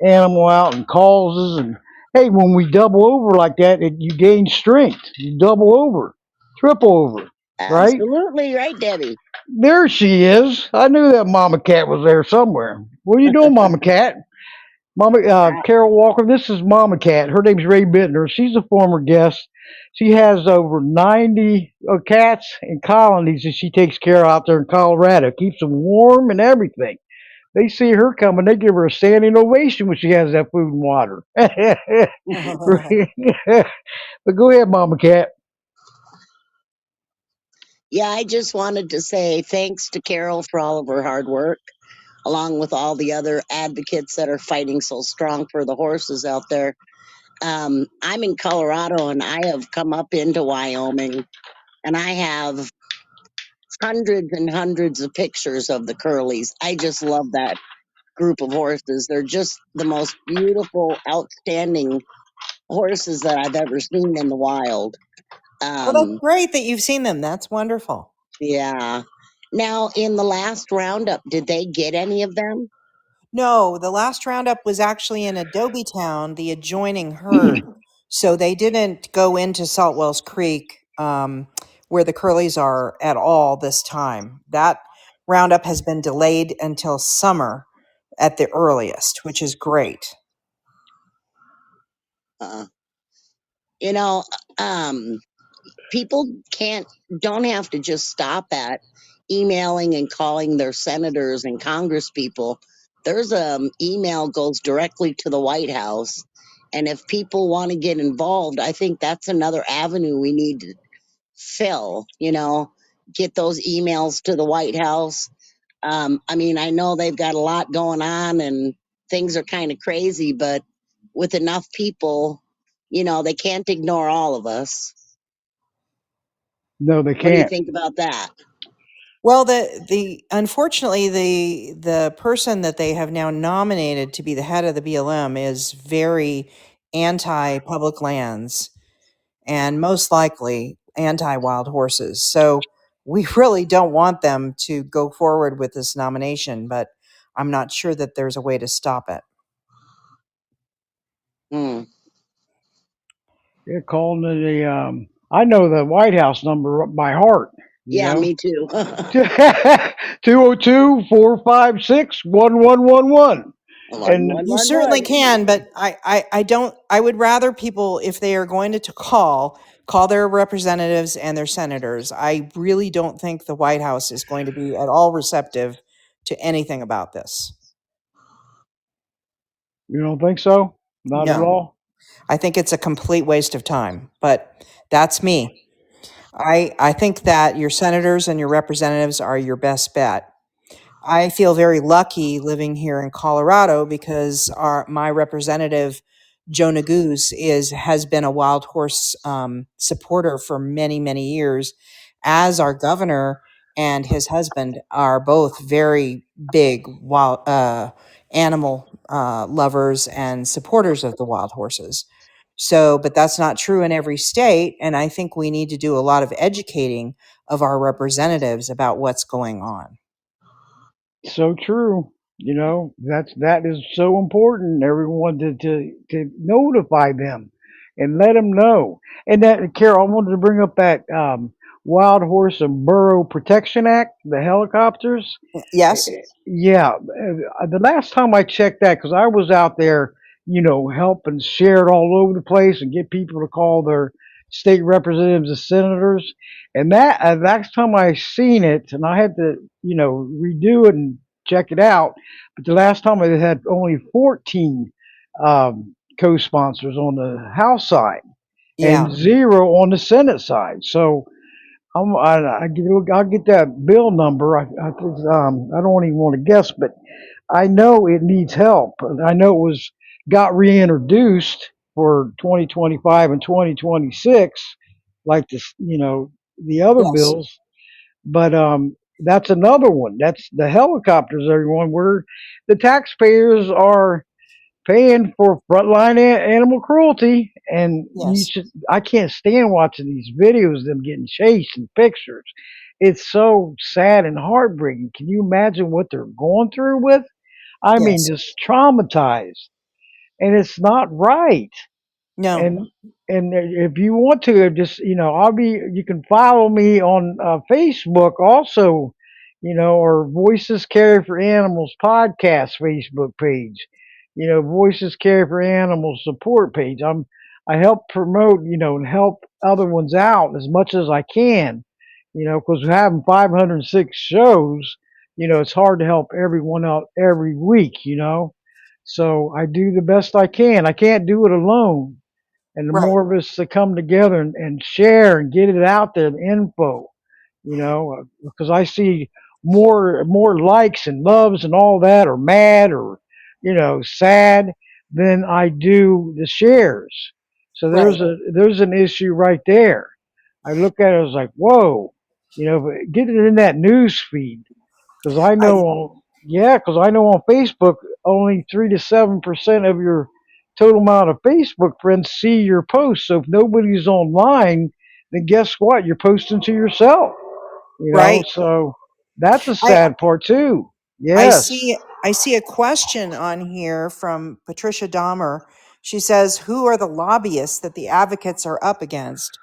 animal out, and causes. And hey, when we double over like that, you gain strength. You double over, triple over, right? Absolutely right, Debbie. There she is. I knew that Mama Cat was there somewhere. What are you doing, Mama Cat? Mama I, Carol Walker. This is Mama Cat. Her name's Ray Bittner. She's a former guest. She has over 90 cats in colonies that she takes care of out there in Colorado. Keeps them warm and everything. They see her coming, they give her a standing ovation when she has that food and water. But go ahead, Mama Cat. Yeah, I just wanted to say thanks to Carol for all of her hard work, along with all the other advocates that are fighting so strong for the horses out there. I'm in Colorado and I have come up into Wyoming and I have hundreds and hundreds of pictures of the curlies. I just love that group of horses. They're just the most beautiful, outstanding horses that I've ever seen in the wild. Well, that's Um, great that you've seen them. That's wonderful. yeah. Now, in the last roundup, did they get any of them? No, the last roundup was actually in Adobe Town, the adjoining herd. So they didn't go into Saltwells Creek, where the curlies are at all this time. That roundup has been delayed until summer at the earliest, which is great. Uh, you know, um, people don't have to just stop at emailing and calling their senators and congress people. There's email goes directly to the White House, and if people want to get involved, I think that's another avenue we need to fill, get those emails to the White House. I mean, I know they've got a lot going on and things are kind of crazy, but with enough people, they can't ignore all of us. No, they What do you can't. think about that? Well, the unfortunately the person that they have now nominated to be the head of the BLM is very anti public lands and most likely anti wild horses. So we really don't want them to go forward with this nomination, but I'm not sure that there's a way to stop it. Hmm. They're calling it the. I know the White House number by heart. You Yeah, know, me too. 202-456-1111. One, And one, You one, certainly one. can, but I don't, I would rather people, if they are going to call their representatives and their senators. I really don't think the White House is going to be at all receptive to anything about this. you don't think so? Not at No, all. I think it's a complete waste of time, but that's me. I think that your senators and your representatives are your best bet. I feel very lucky living here in Colorado because my representative Joe Neguse has been a wild horse supporter for many years, as our governor and his husband are both very big wild animal lovers and supporters of the wild horses. So, but that's not true in every state, and I think we need to do a lot of educating of our representatives about what's going on. So true. That is so important. Everyone to notify them and let them know. And that, Carol, I wanted to bring up that Wild Horse and Burro Protection Act, the helicopters. Yes. Yeah, the last time I checked that, because I was out there, helping share it all over the place and get people to call their state representatives and senators. And that last time I seen it, and I had to, redo it and check it out. But the last time I had only 14 co-sponsors on the House side Yeah. and zero on the Senate side. So I'll get that bill number. I think I don't even want to guess, but I know it needs help. I know it got reintroduced for 2025 and 2026, like this, the other Yes. bills. But that's another one. That's the helicopters, everyone. Where the taxpayers are paying for frontline animal cruelty, and you Yes. should. I can't stand watching these videos of them getting chased and pictures. It's so sad and heartbreaking. Can you imagine what they're going through with? I mean, Yes. just traumatized, and it's not right. No. And if you want to, just I'll be. You can follow me on Facebook also. Or Voices Care for Animals podcast Facebook page. Voices Care for Animals support page. I help promote, and help other ones out as much as I can, because we're having 506 shows, it's hard to help everyone out every week. So I do the best I can. I can't do it alone. And the Right. more of us that come together and share and get it out there, the info, because I see more likes and loves and all that, or mad or sad than I do the shares. So Right. there's an issue right there. I look at it as like, whoa, but get it in that news feed, because I I know, yeah, because I know on Facebook only 3 to 7% of your total amount of Facebook friends see your posts. So if nobody's online, then guess what? You're posting to yourself. right. So that's a I sad part too. I Yes. see I see a question on here from Patricia Dahmer. She says, "Who are the lobbyists that the advocates are up against?"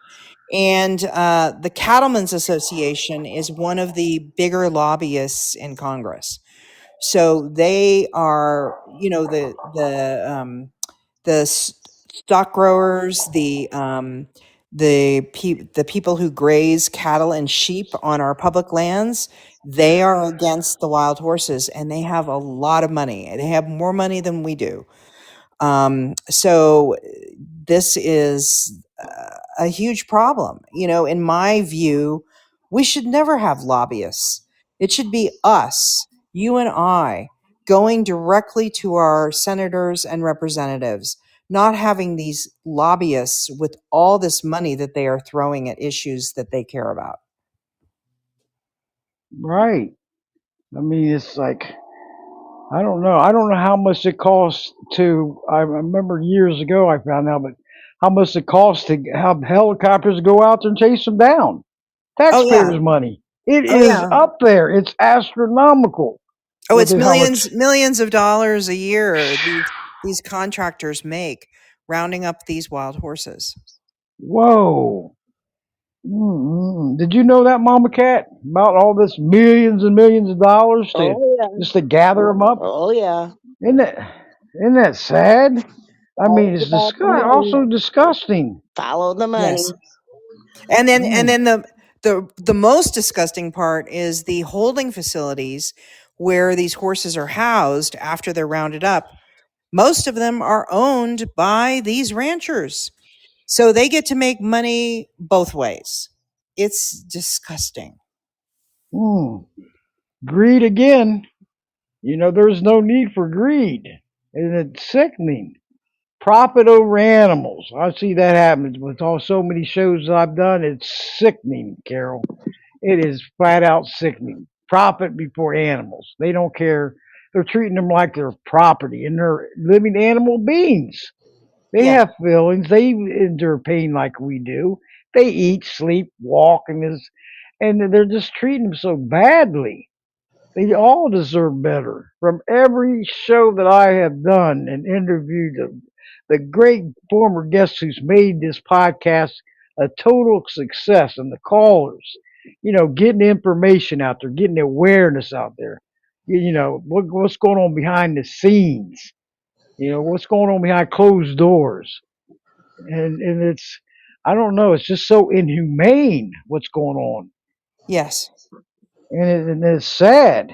And the Cattlemen's Association is one of the bigger lobbyists in Congress. So they are, the stock growers, the people who graze cattle and sheep on our public lands. They are against the wild horses, and they have a lot of money. They have more money than we do. So this is a huge problem. In my view, we should never have lobbyists. It should be us, you and I, going directly to our senators and representatives, not having these lobbyists with all this money that they are throwing at issues that they care about. Right. I mean, it's like, I don't know. I don't know how much it costs to. I remember years ago I found out, but how much it costs to have helicopters go out there and chase them down. Oh yeah. Taxpayers' money. It Oh is yeah. up there. It's astronomical. Oh, With it's how much? millions of dollars a year these contractors make rounding up these wild horses. Whoa. Mm-mm. Did you know that, Mama Cat, about all this millions and millions of dollars to Oh yeah. just to gather them up? Oh yeah. Isn't that sad? I mean, All it's about the money. also disgusting. Follow the Yes. money. And then Mm. the most disgusting part is the holding facilities where these horses are housed after they're rounded up. Most of them are owned by these ranchers. So they get to make money both ways. It's disgusting. Mm. Greed again. There's no need for greed, and it's sickening. Profit over animals. I see that happens with all so many shows that I've done. It's sickening, Carol. It is flat out sickening. Profit before animals. They don't care. They're treating them like they're property, and they're living animal beings. They Yeah. have feelings. They endure pain like we do. They eat, sleep, walk, and they're just treating them so badly. They all deserve better. From every show that I have done and interviewed the great former guests who's made this podcast a total success, and the callers, getting information out there, getting awareness out there. What's going on behind the scenes. What's going on behind closed doors, and I don't know. It's just so inhumane what's going on, Yes. and it's sad.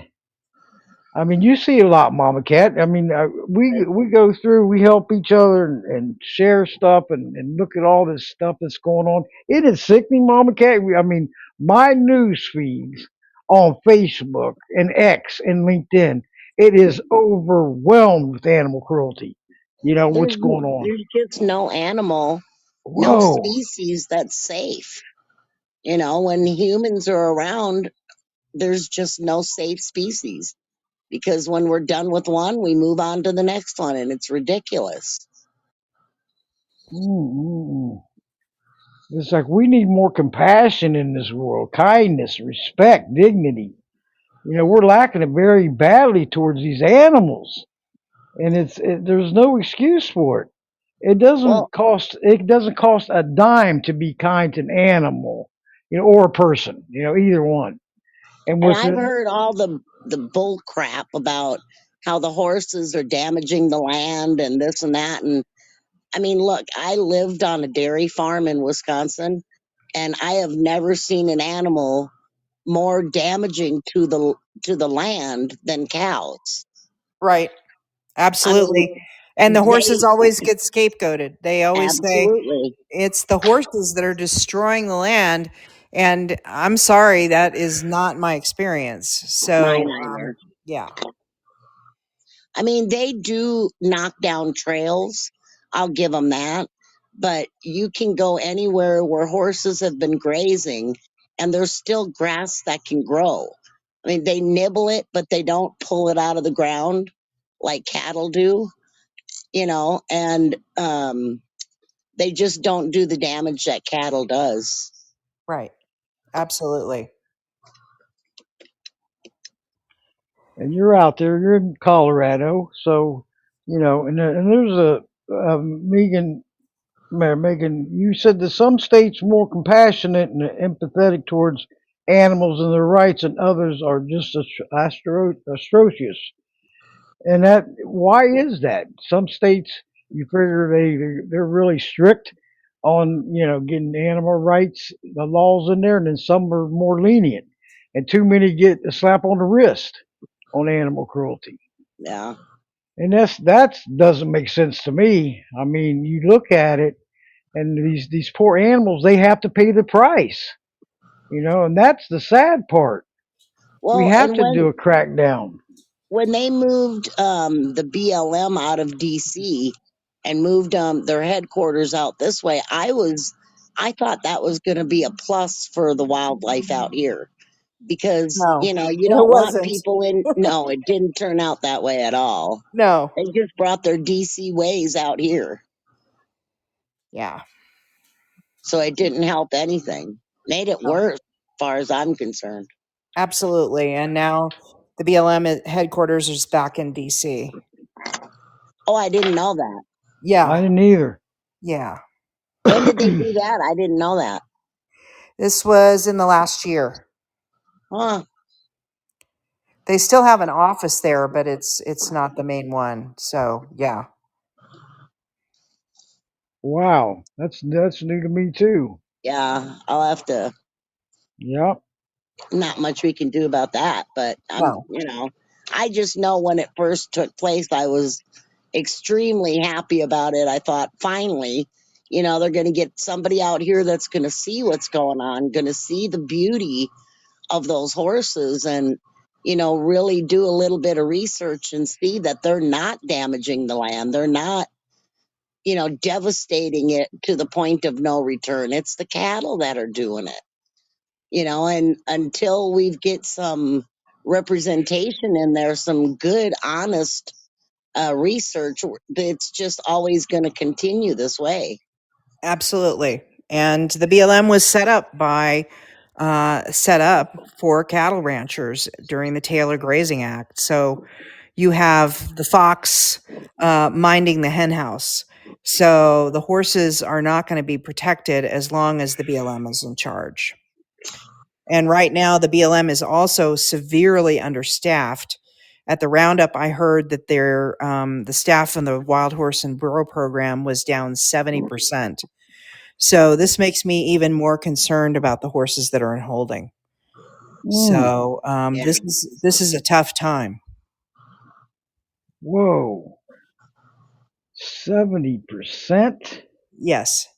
I mean, you see a lot, Mama Cat. I mean, we go through, we help each other and share stuff and look at all this stuff that's going on. It is sickening, Mama Cat. I mean, my news feeds on Facebook and X and LinkedIn, it is overwhelmed with animal cruelty. There's What's going on? there's just no animal, no Whoa. species that's safe. When humans are around, there's just no safe species because when we're done with one, we move on to the next one, and it's ridiculous. Mm-mm. It's like we need more compassion in this world, kindness, respect, dignity. We're lacking it very badly towards these animals, and there's no excuse for it. Well, It doesn't cost a dime to be kind to an animal, or a person, either one. And and with I've it, heard all the bull crap about how the horses are damaging the land and this and that, and I mean, look, I lived on a dairy farm in Wisconsin, and I have never seen an animal more damaging to the land than cows. Right. I Absolutely. mean, And the they horses always get scapegoated. They always say absolutely it's the horses that are destroying the land. And I'm sorry, that is not my experience. mine So, either. yeah, I mean, they do knock down trails. I'll give them that. But you can go anywhere where horses have been grazing and there's still grass that can grow. I mean, they nibble it, but they don't pull it out of the ground like cattle do, and they just don't do the damage that cattle does. right. Absolutely. And you're out there, you're in Colorado, so and there's Megan, Megan, you said that some states are more compassionate and empathetic towards animals and their rights, and others are just atrocious. And that, why is that? Some states, you figure they're really strict on getting animal rights, the laws in there, and then some are more lenient, and too many get a slap on the wrist on animal cruelty. Yeah. And that doesn't make sense to me. I mean, you look at it, and these poor animals, they have to pay the price, and that's the sad part. We Well, have and to do a crackdown. when they moved the BLM out of DC and moved their headquarters out this way, I thought that was going to be a plus for the wildlife out here because No, you it don't want wasn't. people in. No, it didn't turn out that way at all. No. They just brought their DC ways out here, Yeah. so it didn't help anything. Made it No. worse, as far as I'm concerned. Absolutely. And now the BLM headquarters is back in DC. Oh, I didn't know that. I Yeah. didn't either. Yeah. When did they do that? I didn't know that. This was in the last year. Huh. They still have an office there, but it's not the main one. So, yeah. Wow, that's new to me too. Yeah, I'll have to. Yep. Not much we can do about that, but No. I just know when it first took place, I was extremely happy about it. I thought, finally, they're going to get somebody out here that's going to see what's going on, going to see the beauty of those horses and, really do a little bit of research and see that they're not damaging the land. They're not, devastating it to the point of no return. It's the cattle that are doing it, and until we get some representation in there, some good, honest research, it's just always going to continue this way. Absolutely. And the BLM was set up for cattle ranchers during the Taylor Grazing Act. So you have the fox minding the hen house. So the horses are not going to be protected as long as the BLM is in charge. And right now, the BLM is also severely understaffed. At the roundup, I heard that the staff in the wild horse and burro program was down 70%. So this makes me even more concerned about the horses that are in holding. Mm. So Yeah. this is a tough time. Whoa. 70%. Yes.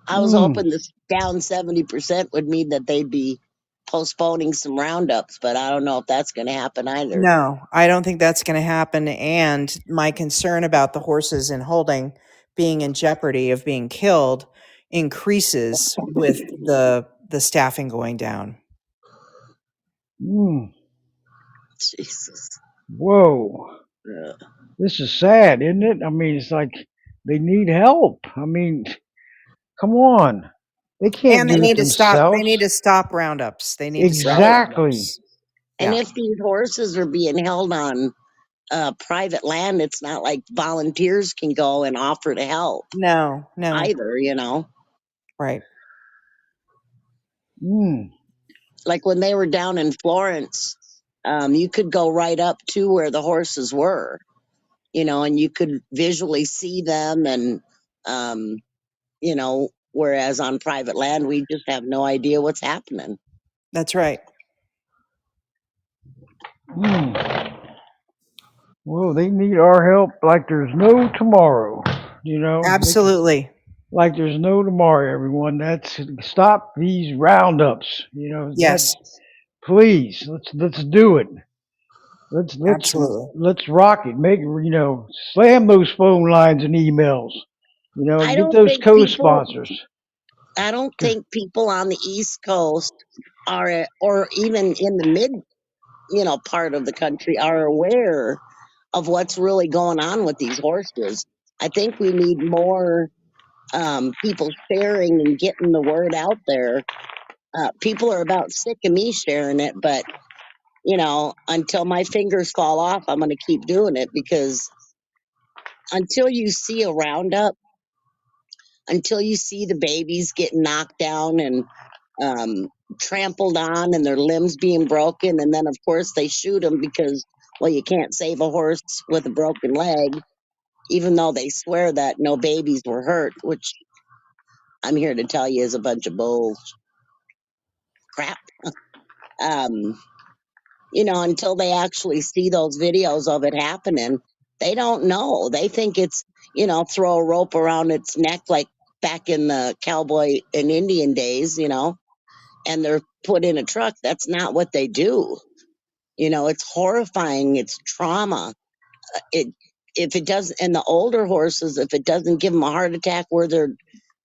I was Mm. hoping this down 70% would mean that they'd be postponing some roundups, but I don't know if that's going to happen either. No, I don't think that's going to happen. And my concern about the horses in holding being in jeopardy of being killed increases with the staffing going down. Mm. Jesus. Whoa. Yeah. This is sad, isn't it? I mean, it's like they need help. I mean, come on. They can't And they do it need to stop. They themselves. need to stop roundups. They need to stop Right. Exactly. roundups. And Yeah. if these horses are being held on private land, it's not like volunteers can go and offer to help No. No. either. Right. Mm. Like when they were down in Florence, you could go right up to where the horses were, and you could visually see them and Um, whereas on private land, we just have no idea what's happening. That's right. Hmm. Well, they need our help like there's no tomorrow. Absolutely. Like there's no tomorrow, everyone. That's stop these roundups. That Yes, please let's do it. Let's let's absolutely. let's rock it. Make slam those phone lines and emails. I Get don't those think people, co-sponsors. I don't think people on the East Coast are, or even in the mid, part of the country are aware of what's really going on with these horses. I think we need more people sharing and getting the word out there. People are about sick of me sharing it, but until my fingers fall off, I'm going to keep doing it because until you see a roundup, until you see the babies getting knocked down and um, trampled on and their limbs being broken, and then of course they shoot them because, well, you can't save a horse with a broken leg, even though they swear that no babies were hurt, which I'm here to tell you is a bunch of bull crap. Um, until they actually see those videos of it happening, they don't know. They think it's, throw a rope around its neck like back in the cowboy and Indian days, and they're put in a truck. That's not what they do. It's horrifying. It's trauma. It if it does, and the older horses, if it doesn't give them a heart attack where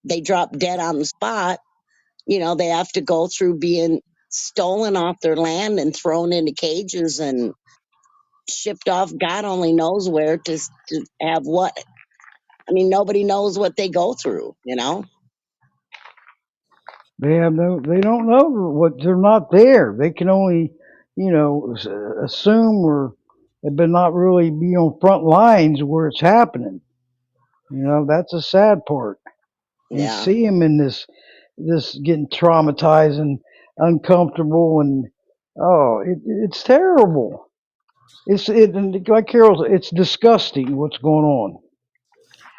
they drop dead on the spot, they have to go through being stolen off their land and thrown into cages and shipped off God only knows where to have what. I mean, nobody knows what they go through. They don't know what they're not there. They can only assume or but not really be on front lines where it's happening. That's a sad part. And Yeah. see them in this getting traumatized and uncomfortable and it's terrible. And like Carol said, it's disgusting what's going on.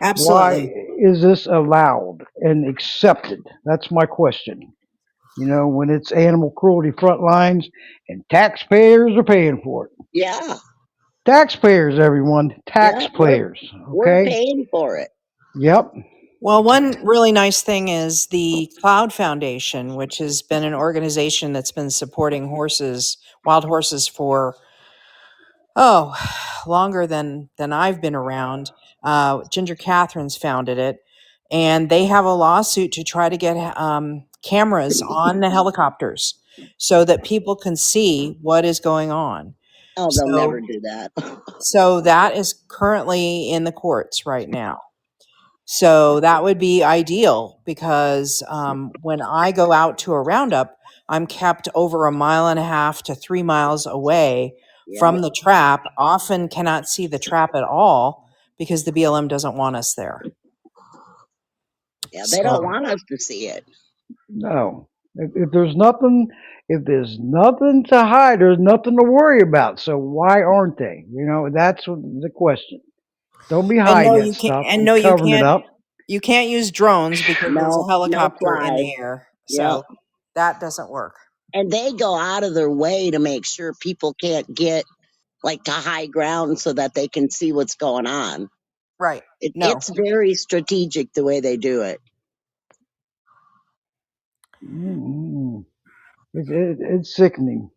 Why Absolutely. is this allowed and accepted? That's my question. When it's animal cruelty front lines and taxpayers are paying for it. Yeah. Taxpayers, everyone. Yeah. Taxpayers. We're Okay? paying for it. Yep. Well, one really nice thing is the Cloud Foundation, which has been an organization that's been supporting horses, wild horses for oh, longer than I've been around. Ginger Catherine's founded it, and they have a lawsuit to try to get cameras on the helicopters so that people can see what is going on. Oh, they'll never So, do that. so that is currently in the courts right now. So that would be ideal because when I go out to a roundup, I'm kept over a mile and a half to 3 miles away Yep. from the trap, often cannot see the trap at all because the BLM doesn't want us there. Yeah. They don't So, want us to see it. No. If there's nothing to hide, there's nothing to worry about. So why aren't they? That's the question. Don't be and hiding no, that you can't, stuff and and no, covering it up. you can't use drones because there's a No, no helicopter in fly. the air. Yep. So that doesn't work. And they go out of their way to make sure people can't get like to high ground so that they can see what's going on. Right. It's No. very strategic the way they do it. Mm-mm. It's sickening.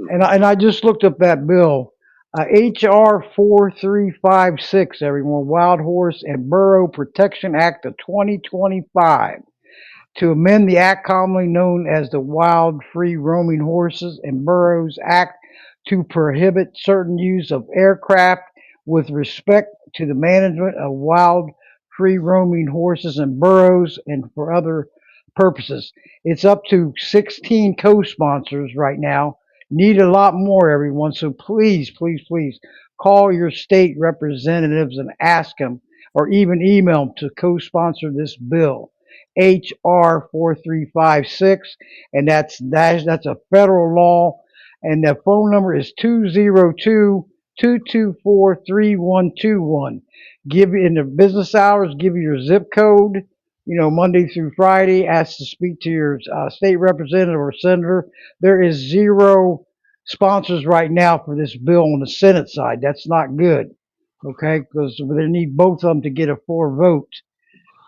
And I just looked up that bill, HR 4356. Everyone, Wild Horse and Burro Protection Act of 2025. To amend the act commonly known as the Wild Free Roaming Horses and Burros Act to prohibit certain use of aircraft with respect to the management of wild free roaming horses and burros and for other purposes. It's up to 16 co-sponsors right now. Need a lot more, everyone. So please, please, please call your state representatives and ask them or even email them to co-sponsor this bill. HR 4356, and that's a federal law. And the phone number is 202 224-3121. Give in the business hours, give you your zip code, Monday through Friday. Ask to speak to your state representative or senator. There is zero sponsors right now for this bill on the Senate side. That's not good, okay? Because they need both of them to get a 4 vote.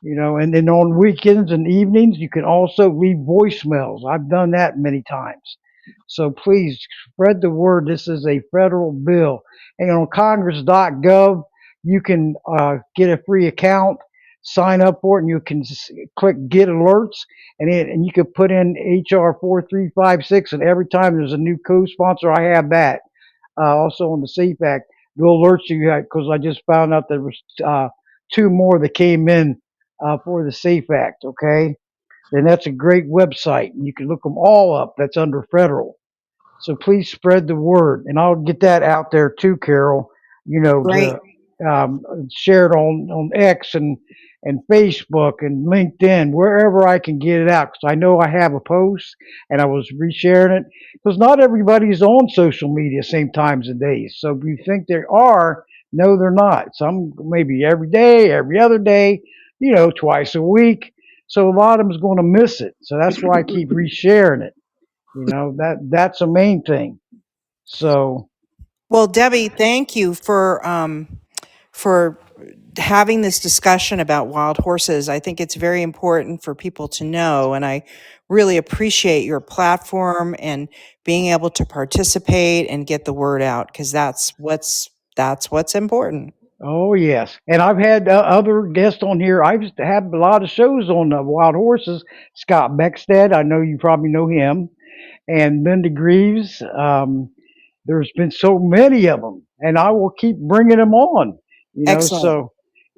And then on weekends and evenings, you can also leave voicemails. I've done that many times. So please spread the word. This is a federal bill. And on congress.gov, you can get a free account, sign up for it, and you can click get alerts, and you can put in HR 4356. And every time there's a new co-sponsor, I have that. Also on the SAFE Act, it'll alert you because I just found out there was 2 more that came in for the SAFE Act. Okay, and that's a great website. You can look them all up. That's under federal. So please spread the word, and I'll get that out there too, Carol. Great. To share it on X and Facebook and LinkedIn, wherever I can get it out. Because I know I have a post, and I was resharing it. Because not everybody's on social media same times and days. So if you think they are, no, they're not. Some maybe every day, every other day, twice a week. So a lot of them's going to miss it. So that's why I keep resharing it. That's the main thing. So, Well, Debbie, thank you for having this discussion about wild horses. I think it's very important for people to know, and I really appreciate your platform and being able to participate and get the word out because that's what's important. oh yes, and I've had other guests on here. I've had a lot of shows on wild horses. Scott Beckstead, I know you probably know him, and Linda Greaves. There's been so many of them, and I will keep bringing them on. Excellent. So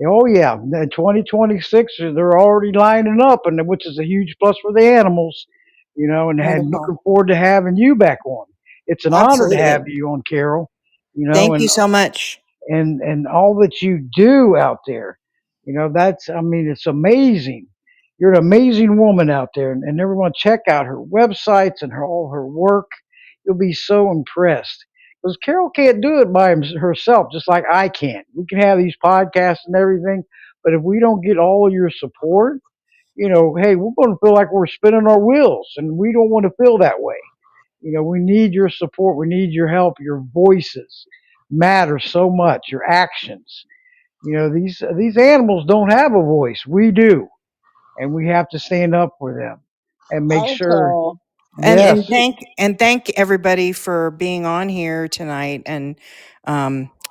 oh yeah, 2026 they're already lining up, and which is a huge plus for the animals. And Wonderful. looking forward to having you back on. It's an honor to Absolutely. have you on, Carol. Thank And you so much. all that you do out there. That's, I mean, it's amazing. You're an amazing woman out there, and everyone check out her websites and all her work. You'll be so impressed. Because Carol can't do it by herself, just like I can't. We can have these podcasts and everything, but if we don't get all of your support, hey, we're going to feel like we're spinning our wheels, and we don't want to feel that way. We need your support. We need your help. Your voices matter so much. Your actions. These animals don't have a voice. We do, and we have to stand up for them and make sure. Also, And if Yes. you thank everybody for being on here tonight and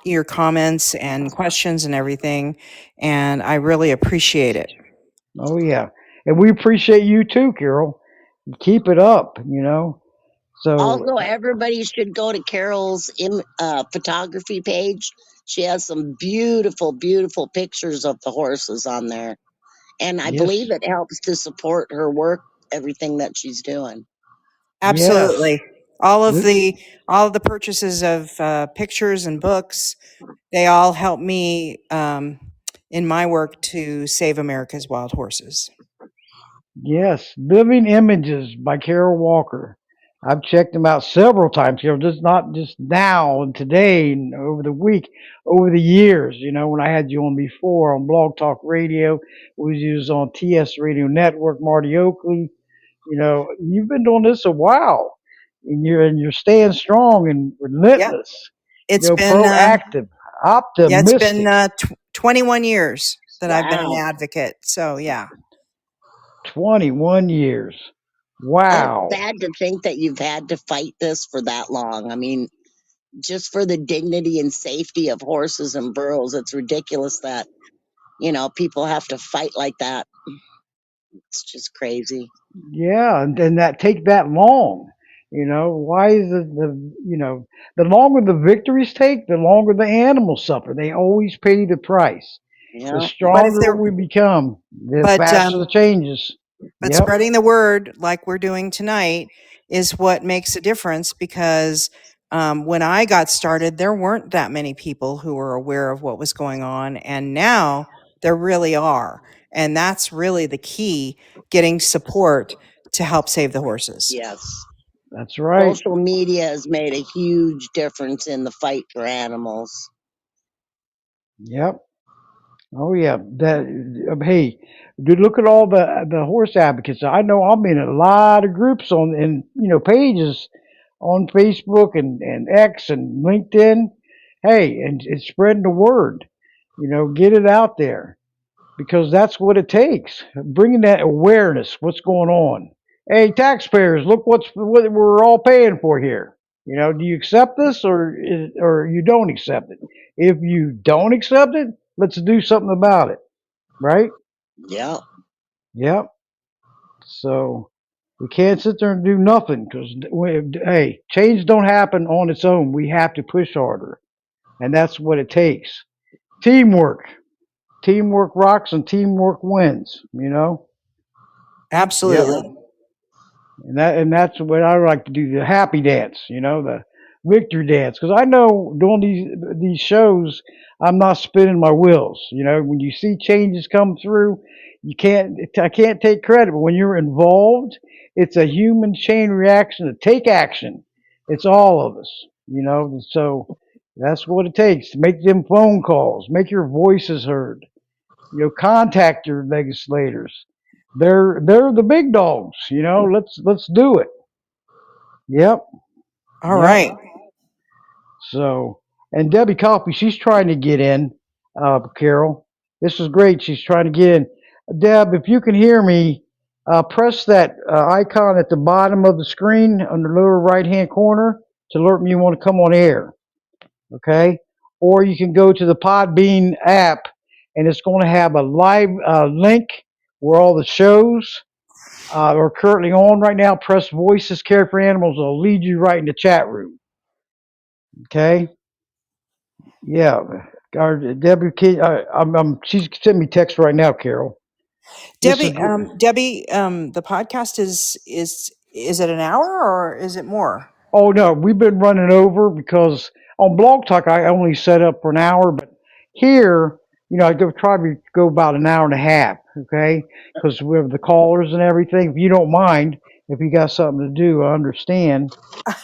your comments and questions and everything. And I really appreciate it. Oh yeah, and we appreciate you too, Carol. Keep it up. So Also, everybody should go to Carol's photography page. She has some beautiful, beautiful pictures of the horses on there. And I yes, believe it helps to support her work, everything that she's doing. yes. Absolutely. All of This, the all of the purchases of pictures and books, they all help me in my work to save America's wild horses. yes, Living Images by Carol Walker. I've checked them out several times, just not just now and today and over the week, over the years. When I had you on before on Blog Talk Radio, we was on TS Radio Network, Marty Oakley. You've been doing this a while, and you're staying strong and Yeah, relentless. it's been Proactive, yeah, it's been optimistic. 21 years that I've been an Wow. advocate. So yeah. 21 years. It's Wow. sad to think that you've had to fight this for that long. I mean, just for the dignity and safety of horses and burros, it's ridiculous that, people have to fight like that. It's just crazy. Yeah, and that take that long. Why is the longer the victories take, the longer the animals suffer. They always pay the price. The Yeah. But if stronger there we become, the but faster the changes. But Yep. spreading the word like we're doing tonight is what makes a difference because when I got started, there weren't that many people who were aware of what was going on. And now there really are. And that's really the key, getting support to help save the horses. Yes. That's right. Social media has made a huge difference in the fight for animals. Yep. Oh yeah. That hey, dude, look at all the horse advocates. I know I'm in a lot of groups on and pages on Facebook and X and LinkedIn. Hey, and it's spreading the word. Get it out there because that's what it takes. Bringing that awareness, what's going on. Hey, taxpayers, look what we're all paying for here. Do you accept this or you don't accept it? If you don't accept it, let's do something about it, right? Yeah. Yep. So we can't sit there and do nothing because hey, change don't happen on its own. We have to push harder, and that's what it takes. Teamwork. Teamwork rocks and teamwork wins. Yep. Absolutely. And that's what I like to do, the happy dance, the victory dance. Because I know doing these shows, I'm not spinning my wheels. When you see changes come through, I can't take credit. But when you're involved, it's a human chain reaction to take action. It's all of us. So that's what it takes to make them phone calls, make your voices heard. Contact your legislators. They're the big dogs. Let's do it. Yep, All yep. right. So, and Debbie Coffey, she's trying to get in. Carol, this is great. She's trying to get in. Deb, if you can hear me, press that icon at the bottom of the screen on the lower right hand corner to alert me you want to come on air. Okay, or you can go to the Podbean app, and it's going to have a live link where all the shows are currently on right now. Press Voices Care for Animals. It'll lead you right in the chat room. Okay. Yeah. Debbie, she's sending me text right now, Carol. This is, Debbie, the podcast is it an hour or is it more? oh no, we've been running over because on Blog Talk, I only set up for an hour, but here, I try to go about an hour and a half, okay? Because we have the callers and everything. If you don't mind, if you got something to do, I understand.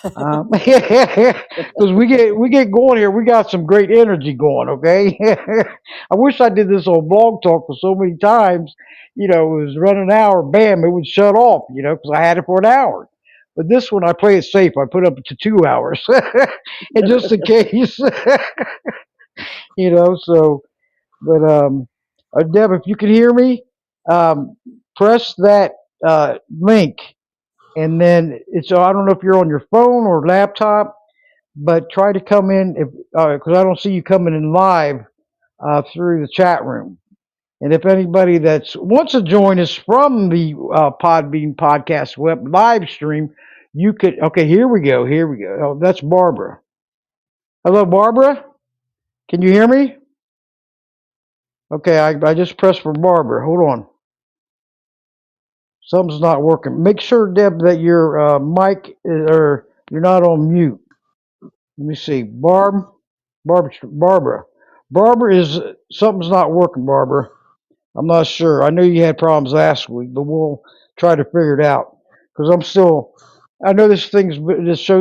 Because we get going here, we got some great energy going. Okay, I wish I did this on Blog Talk for so many times. It was running an hour, bam, it would shut off. Because I had it for an hour. But this one, I play it safe. I put up to 2 hours, and just in case, So, but Deb, if you can hear me, um, press that link, and then it's. I don't know if you're on your phone or laptop, but try to come in if because I don't see you coming in live through the chat room. And if anybody that's wants to join us from the Podbean podcast web live stream, you could. Okay, here we go. Here we go. Oh, that's Barbara. Hello, Barbara. Can you hear me? Okay, I just pressed for Barbara. Hold on. Something's not working. Make sure, Deb, that your mic or you're not on mute. Let me see. Barbara. Barbara is something's not working, Barbara. I'm not sure. I know you had problems last week, but we'll try to figure it out. Because I'm still. I know this show's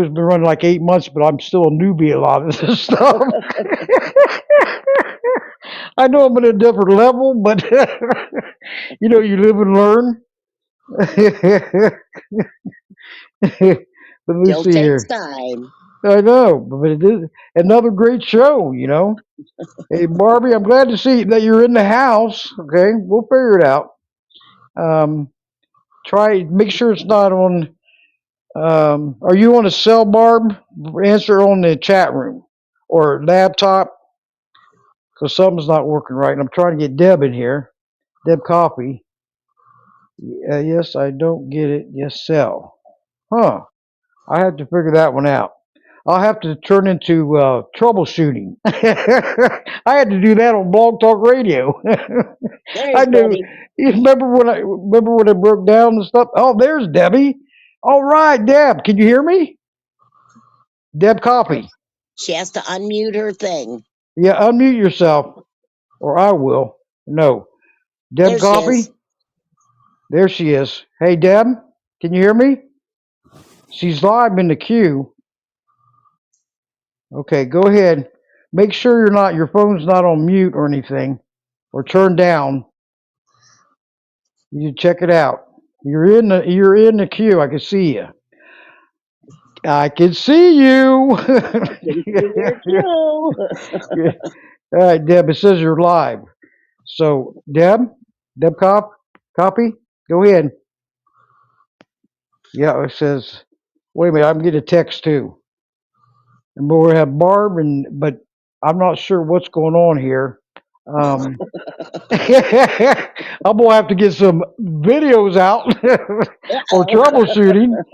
been running like 8 months, but I'm still a newbie at a lot of this stuff. I know I'm at a different level, but you live and learn. Let me Still see takes here. time. I know, but it is another great show. Hey, Barbie, I'm glad to see that you're in the house. Okay, we'll figure it out. Um, make sure it's not on. Are you on a cell, Barb? Answer on the chat room or laptop, because something's not working right. And I'm trying to get Deb in here. Deb Coffee. Yes, I don't get it. Yes, cell. Huh. I have to figure that one out. I'll have to turn into troubleshooting. I had to do that on Blog Talk Radio. I There's knew. Debbie. You remember when I broke down the stuff? Oh, there's Debbie. All right, Deb. Can you hear me? Deb Coffee. She has to unmute her thing. Yeah, unmute yourself, or I will. No, Deb There she is. Coffee. There she is. Hey, Deb. Can you hear me? She's live in the queue. Okay, go ahead. Make sure your phone's not on mute or anything, or turned down. You check it out. You're in the queue. I can see you. I can see you. Can see there too. Yeah. All right, Deb. It says you're live. So, Deb, copy. Go ahead. Yeah, it says. Wait a minute. I'm getting a text too. And we have Barb, but I'm not sure what's going on here. Um, I'm gonna have to get some videos out or Uh-oh. troubleshooting.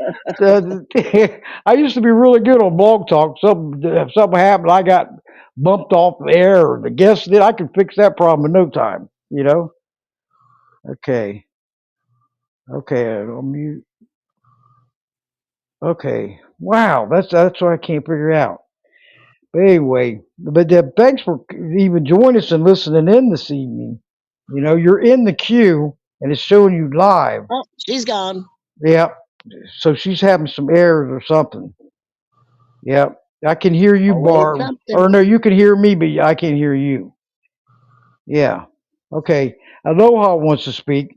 Uh, I used to be really good on Blog Talk. If something happened, I got bumped off the air, or the guest did. I could fix that problem in no time. Okay, okay, I'll mute. Okay, wow, that's what I can't figure out. But anyway, thanks for even joining us and listening in this evening. You're in the queue and it's showing you live. Oh, she's gone. Yep. So she's having some errors or something. Yep. I can hear you, Always Barb. Or something. no, you can hear me, but I can't hear you. Yeah. Okay. Aloha wants to speak.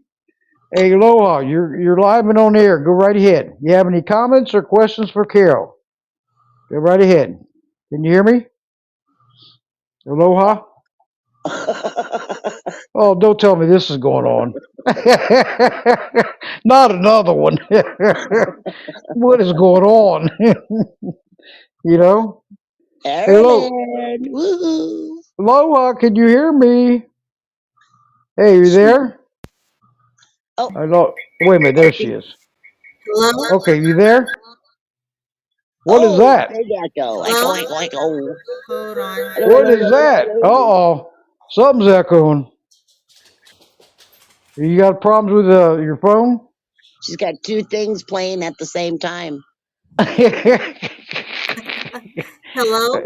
Hey, Aloha, you're live and on air. Go right ahead. You have any comments or questions for Carol? Go right ahead. Can you hear me? Aloha? Oh, don't tell me this is going on. Not another one. What is going on? you know? Hello. Marilyn. Woohoo. Aloha, can you hear me? Hey, you Shoot. there? Oh, I know. Wait a minute. I There she think. is. Hello? Okay, you there? What is Oh, that? big echo. Hello? Echo, echo, echo. Hold on. Hello, What hello, is hello, that? Uh hello. oh. Something's echoing. You got problems with your phone? She's got two things playing at the same time. Hello?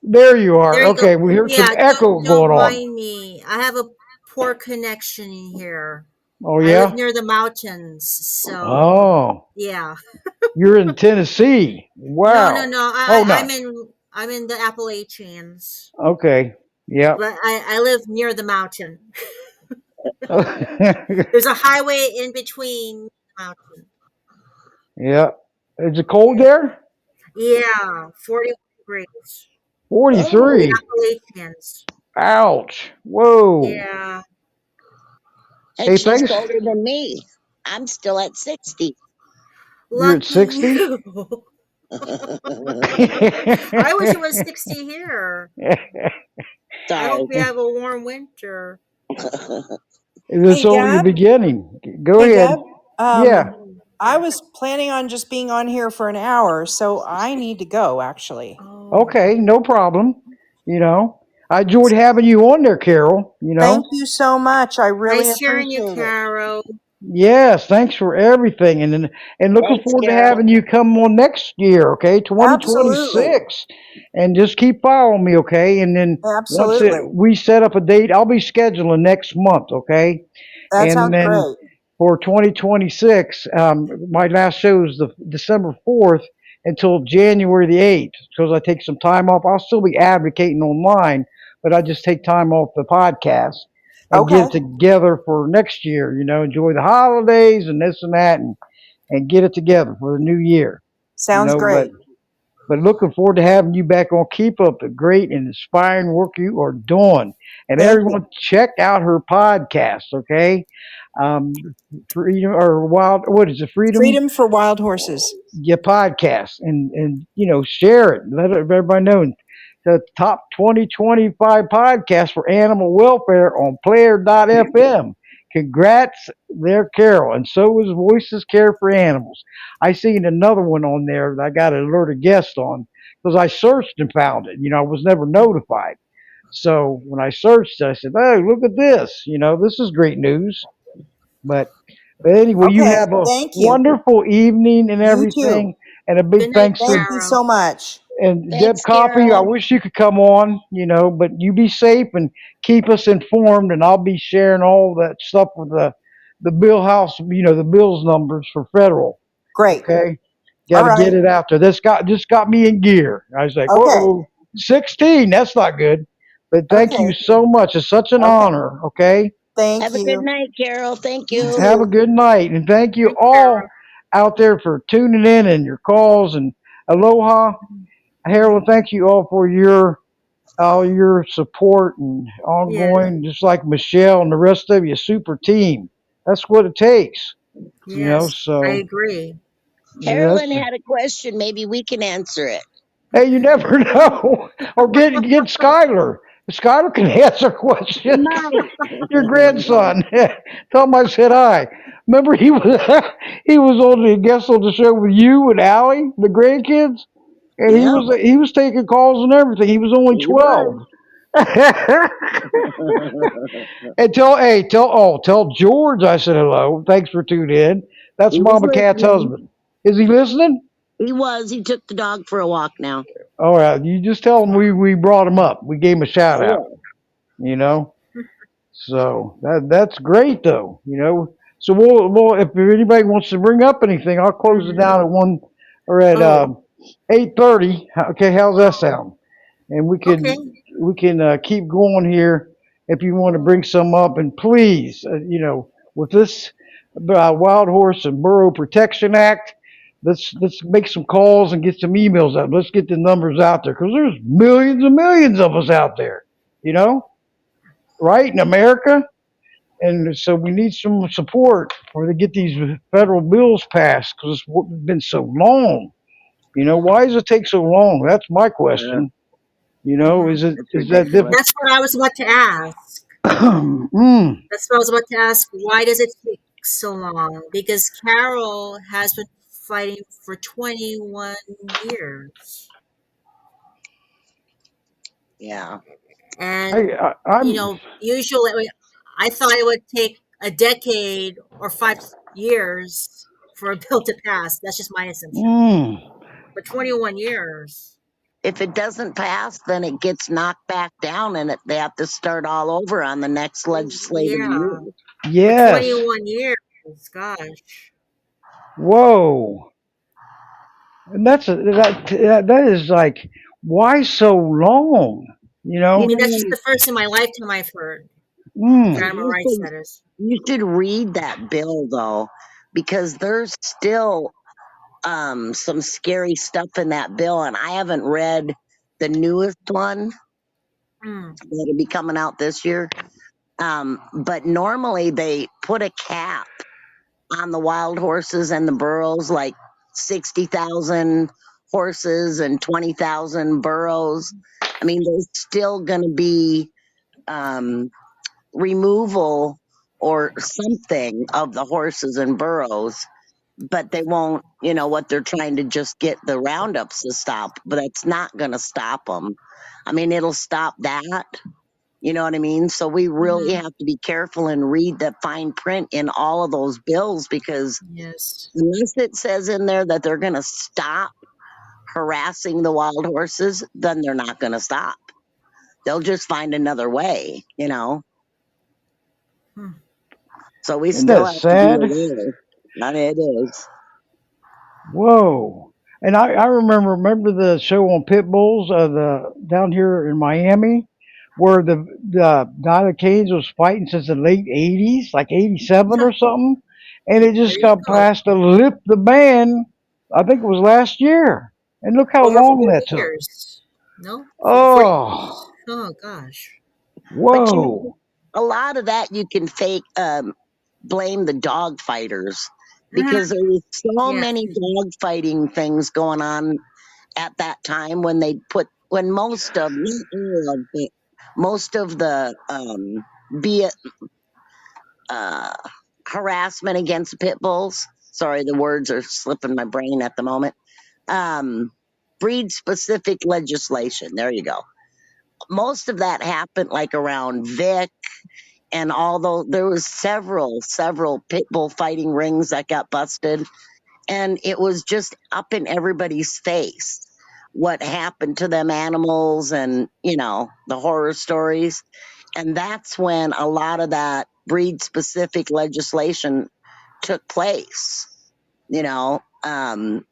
There you There are. you go. Okay, we heard some Yeah, echo don't going on. mind me. I have a poor connection in here. Oh, I live yeah? near the mountains, so Oh, yeah. you're in Tennessee. No, no, Wow. no. Oh, I'm no. in the Appalachians, Okay. Yep. but I live near the mountain. There's a highway in between the mountain. Yep. Is it cold there? Yeah, 41 degrees. The Oh, 43. Appalachians. Ouch. Whoa. Yeah. and Hey, she's thanks. colder than me. I'm still at 60. You're at Lucky 60? you. I wish it was Is 60 here. I hope Sorry. we have a warm winter. this Hey only the Deb. beginning? Go Hey ahead. Deb. Yeah. I was planning on just being on here for an hour, so I need to go actually. Oh. Okay. No problem. You know, I enjoyed having you on there, Carol. Thank you so much. I really Nice hearing you, appreciate it. Caro. Yes, thanks for everything, and looking Thanks, forward to Carol. having you come on next year. Okay, Absolutely. 2026, and just keep following me. Okay, and then once Absolutely. we set up a date, I'll be scheduling next month. Okay, That and sounds then great. for 2026, my last show is the December 4th until January the 8th, because I take some time off. I'll still be advocating online, but I just take time off the podcast and get Okay. it together for next year. Enjoy the holidays and this and that, and get it together for the new year. Sounds But great. looking forward to having you back on. Keep up the great and inspiring work you are doing. And Thank you. everyone, check out her podcast, okay? Freedom or Wild, what is it? Freedom, Freedom for wild horses. your podcast, and share it. Let everybody know. The top 2025 podcast for animal welfare on player.fm. Congrats there, Carol. And so is Voices Care for Animals. I seen another one on there that I got an alerted guest on because I searched and found it. I was never notified. So when I searched, I said, "Hey, look at this! This is great news." But anyway, you Okay. have a Thank you. wonderful evening and You too. everything, and a Good big night, thanks Thank to you so much. and Deb Thanks, Coffey. I Carol. wish you could come on, but you be safe and keep us informed, and I'll be sharing all that stuff with the bill house, the bills numbers for federal. Great. Okay. Got All to right. get it out there. This got just got me in gear. I was like, Okay. oh, 16. That's not good. But thank you Okay. so much. It's such an Okay. honor. Okay. Thank Have a good you. night, Carol. Thank You you. Have a too. good night. And thank you Thanks, all Carol. out there for tuning in and your calls and aloha. Harold, thank you all for all your support and Yes, ongoing, just like Michelle and the rest of you, super team. That's what it takes, yes, I So agree. that's Carolyn had a question. Maybe we can answer it. hey, you never know. Or get Skylar. Skylar can answer questions. Night. Your grandson. Tell him I said hi. Remember he was he was on the guest on the show with you and Allie, the grandkids, and Yep, he was taking calls and everything. He was only he was. 12. And tell George I said hello. Thanks for tuning in. That's He was Mama Cat's listening. husband. Is he listening? He was. He took the dog for a walk now. All right, you just tell him we brought him up. We gave him a shout out. Sure. You know, so that's great though. So we'll if anybody wants to bring up anything, I'll close it Mhm. down at 1 or at Oh, 8:30. Okay, how's that oh, sound? And okay. we can keep going here if you want to bring some up. And please, with this Wild Horse and Burro Protection Act, let's make some calls and get some emails out. Let's get the numbers out there because there's millions and millions of us out there. You know, right in America. And so we need some support for to get these federal bills passed because it's been so long. Why does it take so long? That's my Yeah, question. Mhm. it's Is that ridiculous. difficult? That's what I was about to ask. mm, That's what I was about to ask. Why does it take so long? Because Carol has been fighting for 21 years. Yeah. And, I'm usually I thought it would take a decade or 5 years for a bill to pass. That's just my assumption. mm, But 21 years. If it doesn't pass, then it gets knocked back down and they have to start all over on the next legislative year. Yeah. But yes. 21 years, gosh. Whoa. And that is like why so long? You I You know? mean, that's just know, the first in my lifetime I've heard. With Mm, animal rights, that is. you should read that bill though, because there's still some scary stuff in that bill, and I haven't read the newest one Mm. that'll be coming out this year. But normally they put a cap on the wild horses and the burros, like 60,000 horses and 20,000 burros. I mean, there's still going to be um, removal or something of the horses and burros, but they won't, what they're trying to just get the roundups to stop, but it's not going to stop them. I mean, it'll stop that. You know what I mean? So we really Hmm. have to be careful and read the fine print in all of those bills, because Yes. unless it says in there that they're going to stop harassing the wild horses, then they're not going to stop. They'll just find another way. Hmm. So we isn't still that have to be sad? aware. I mean, it is. Whoa. And I remember the show on pit bulls the down here in Miami where the Diana Canes was fighting since the late 80s, like 87 or something, and it There just you got go. passed to lift the ban. I think it was last year. And look how Over long 40 that took. years. No? 40 Oh, years. Oh, gosh. But whoa. a lot of that you can blame the dog fighters, Hmm. because there was so Yes. many dog fighting things going on at that time when most of, not all of, but most of the be it uh, harassment against pit bulls. Sorry, the words are slipping my brain at the moment. Um, breed specific legislation. There you go. Most of that happened like around Vic, and although there was several pit bull fighting rings that got busted, and it was just up in everybody's face what happened to them animals, and the horror stories. And that's when a lot of that breed specific legislation took place. you know um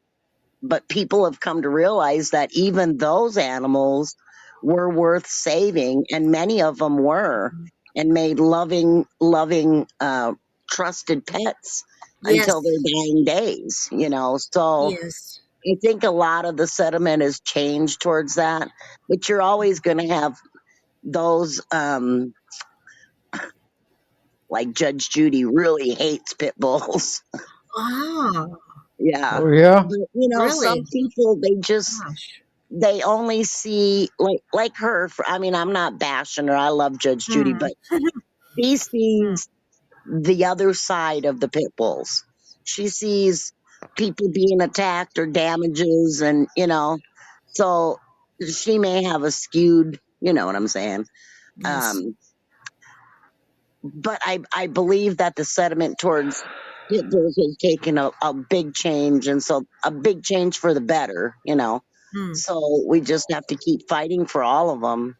but people have come to realize that even those animals were worth saving, and many of them were, and made loving, trusted pets until their Yes. dying days. So Yes. I think a lot of the sentiment has changed towards that, but you're always going to have those, like Judge Judy really hates pit bulls. Ah, Yeah. Oh yeah. But some really? people, Gosh. they only see, like her. I mean, I'm not bashing her. I love Judge Judy, Hmm. but she Hmm. sees the other side of the pit bulls. She sees people being attacked or damages, and so she may have a skewed. You know what I'm saying? Yes. Um, but I believe that the sentiment towards pit bulls has taken a big change, and so a big change for the better. Hmm. So we just have to keep fighting for all of them,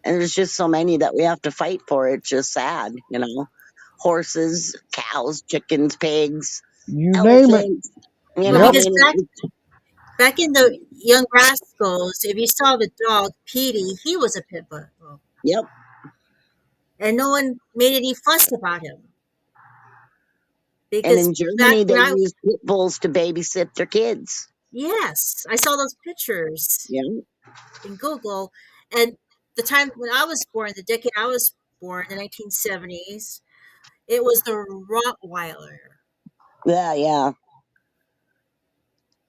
and there's just so many that we have to fight for. It's just sad. Horses, cows, chickens, pigs, You name it. elephants. Well, Yep. I because mean, back in the Young Rascals, if you saw the dog Petey, he was a pit bull, yep. and no one made any fuss about him And because in back Germany, they when I use pit bulls to babysit their kids. yes, I saw those pictures Yeah, in Google, and the time when I was born, the decade I was born, the 1970s, it was the Rottweiler, yeah, yeah.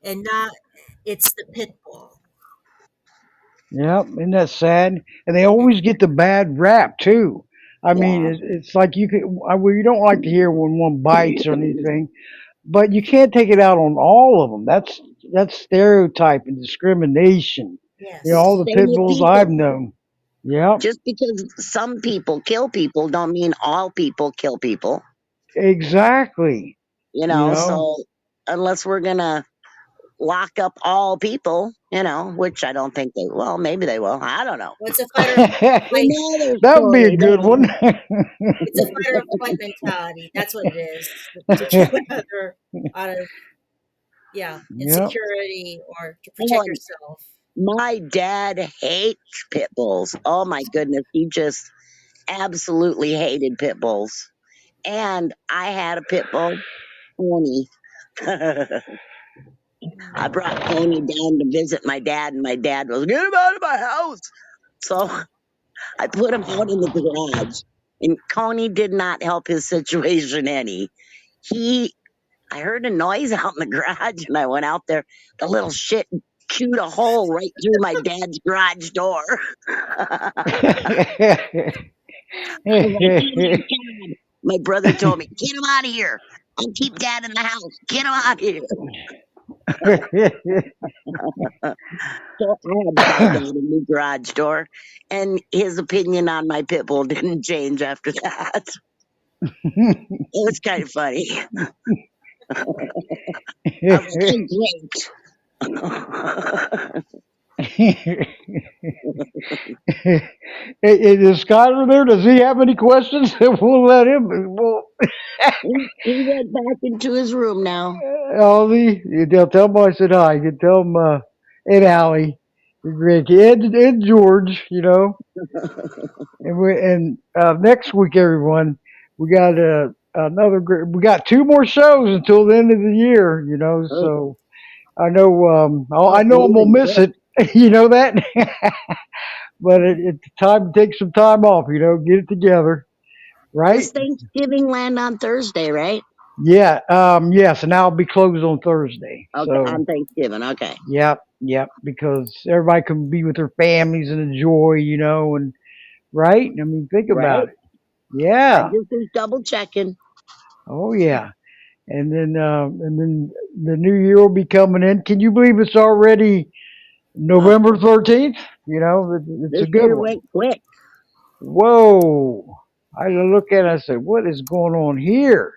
and not it's the pit bull. Yep. Isn't that sad? And they always get the bad rap too. I mean, Yeah. it's like well, you don't like to hear when one bites or anything, but you can't take it out on all of them. That's stereotype and discrimination. Yes. All the Same pit with bulls I've people. known. Yep. Just because some people kill people don't mean all people kill people. Exactly. You know. So unless we're gonna lock up all people, which I don't think they will. Maybe they will. I don't know. Well, it's a fighter flight. Another That would be a story good one. there. It's a fighter flight mentality. That's what it is to keep another out of Yep. insecurity or to Oh, protect yourself. my dad hates pit bulls. Oh my goodness. He just absolutely hated pit bulls. And I had a pit bull, Pony. I Mm. brought Coney down to visit my dad, and my dad was, get him out of my house. So I put him out in the garage, and Coney did not help his situation any. He, I heard a noise out in the garage, and I went out there. The little shit chewed a hole right through my dad's garage door. I was like, oh my God. My brother told me, get him out of here. I'll keep dad in the house. Get him out of here. So I had to buy dad a new garage door. And his opinion on my pit bull didn't change after that. It was kind of funny. I was like, I'm great. Is Skyler there? Does he have any questions? We'll let him. Well, He went back into his room now. Allie, tell him I said hi. You tell him, and Allie, your grandkid, and George, And next week, everyone, we got we got two more shows until the end of the year. Oh, So I know, I oh, know I'm gonna moving miss quick. it. You know that, but it's time to take some time off. Get it together, right? It's Thanksgiving land on Thursday, right? Yeah. Yes, and I'll be closed on Thursday. Okay, So on Thanksgiving. Okay. yep, yep. Because everybody can be with their families and enjoy. And right. I mean, think about Right? it. I Yeah. just was double checking. Oh yeah. And then the new year will be coming in. Can you believe it's already Oh, November 13th? It's a this good year one. went quick. Whoa. I look at it and I said, what is going on here?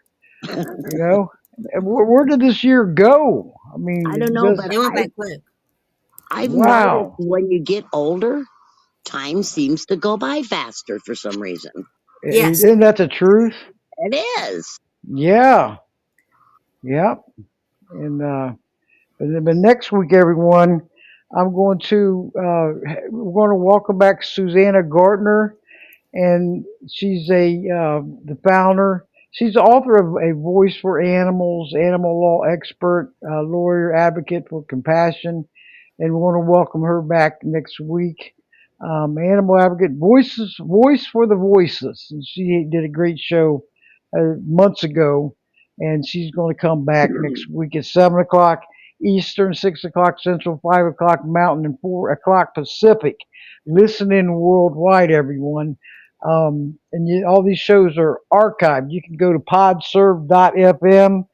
You know, And where did this year go? I mean, I don't it know, just, but It went by quick. I've noticed wow. when you get older, time seems to go by faster for some reason. Yes. Isn't that the truth? It is. Yeah. Yep. And But next week, everyone, I'm going to we're going to welcome back Susanna Gardner, and she's the founder. She's the author of A Voice for Animals, animal law expert, lawyer, advocate for compassion, and we want to welcome her back next week. Animal advocate, voice for the voiceless, and she did a great show months ago, and she's going to come back next week at 7 o'clock Eastern, 6 o'clock Central, 5 o'clock Mountain, and 4 o'clock Pacific. Listening worldwide, everyone. All these shows are archived. You can go to podserve.fm,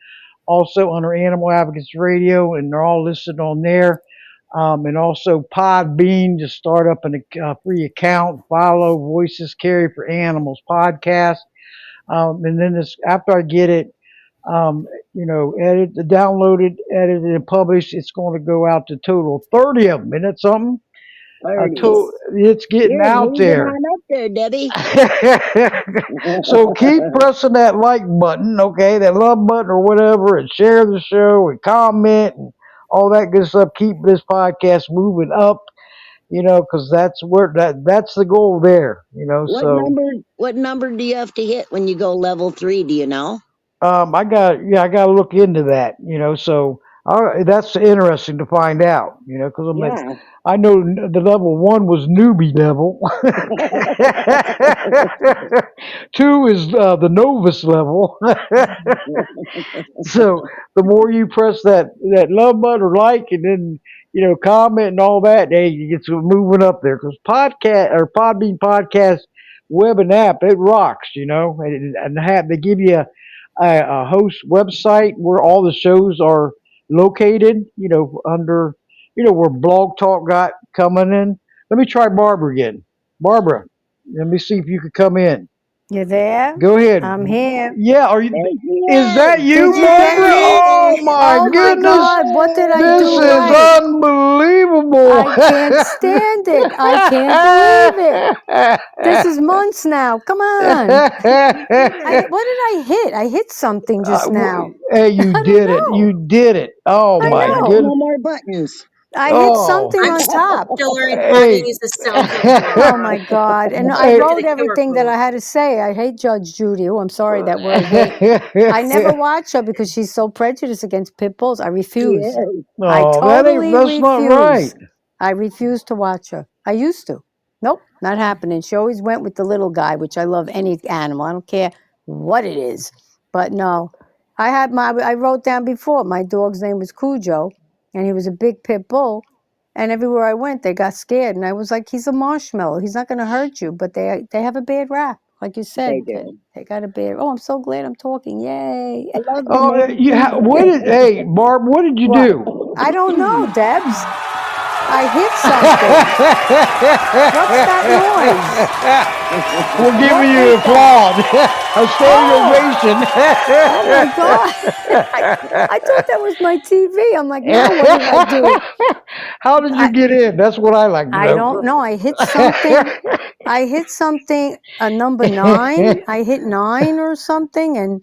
also under Animal Advocates Radio, and they're all listed on there. And also Podbean, just start up a free account, follow Voices Carry for Animals podcast. And then after I get it, downloaded, edited, and published, it's going to go out to total 30 of them. Isn't that something? 30. It's getting You're out moving there. on up there, Debbie. So keep pressing that like button, okay, that love button or whatever, and share the show and comment and all that good stuff. Keep this podcast moving up, because that's the goal there, What So number do you have to hit when you go level 3? Do you know? I got to look into that, So that's interesting to find out, because Yeah. I know the level 1 was newbie level. 2 is the novice level. So the more you press that love button or like, and then comment and all that, hey, you get some moving up there, because Podbean podcast web and app, it rocks, they give you a host website where all the shows are located, under, where Blog Talk got coming in. Let me try Barbara again. Barbara, let me see if you could come in. You there? Go ahead. I'm here. Yeah, are you? There she Is that is. you, Did you get Barbara? me? Oh my Oh my goodness! God, what did I This do is right? unbelievable. I can't stand it. I can't believe it. This is months now. Come on. What did I hit? I hit something just now. Hey, you I did don't it. know. You did it. Oh I my There's know. goodness. no more buttons. I hit Oh. something I'm on top. still learning how to Hey. use the cell phone, Oh my Barbara. God. And I Hey. Into wrote the QR everything that code. I had to say. I hate Judge Judy. Oh, I'm sorry, that word hate. I never watch her because she's so prejudiced against pit bulls. I She refuse. is. I Oh, totally that's not right. refuse. I refuse to watch her. I used to. Nope, not happening. She always went with the little guy, which I love any animal. I don't care what it is. But no, I wrote down before, my dog's name was Cujo, and he was a big pit bull. And everywhere I went, they got scared. And I was like, he's a marshmallow. He's not going to hurt you. But they have a bad rap. Like you said, They do. they got a bad. Oh, I'm so glad I'm talking. Yay. I love the Oh, name what Cujo. did? Hey, Barb, what did you What? do? I don't know, Debs. I hit something. What's that noise? We're giving What you is that? a standing Oh my God. I thought that was my TV. I'm like, now what did I do? How did you get in? That's what I like to I know. don't know. I hit something. A number 9. I hit 9 or something,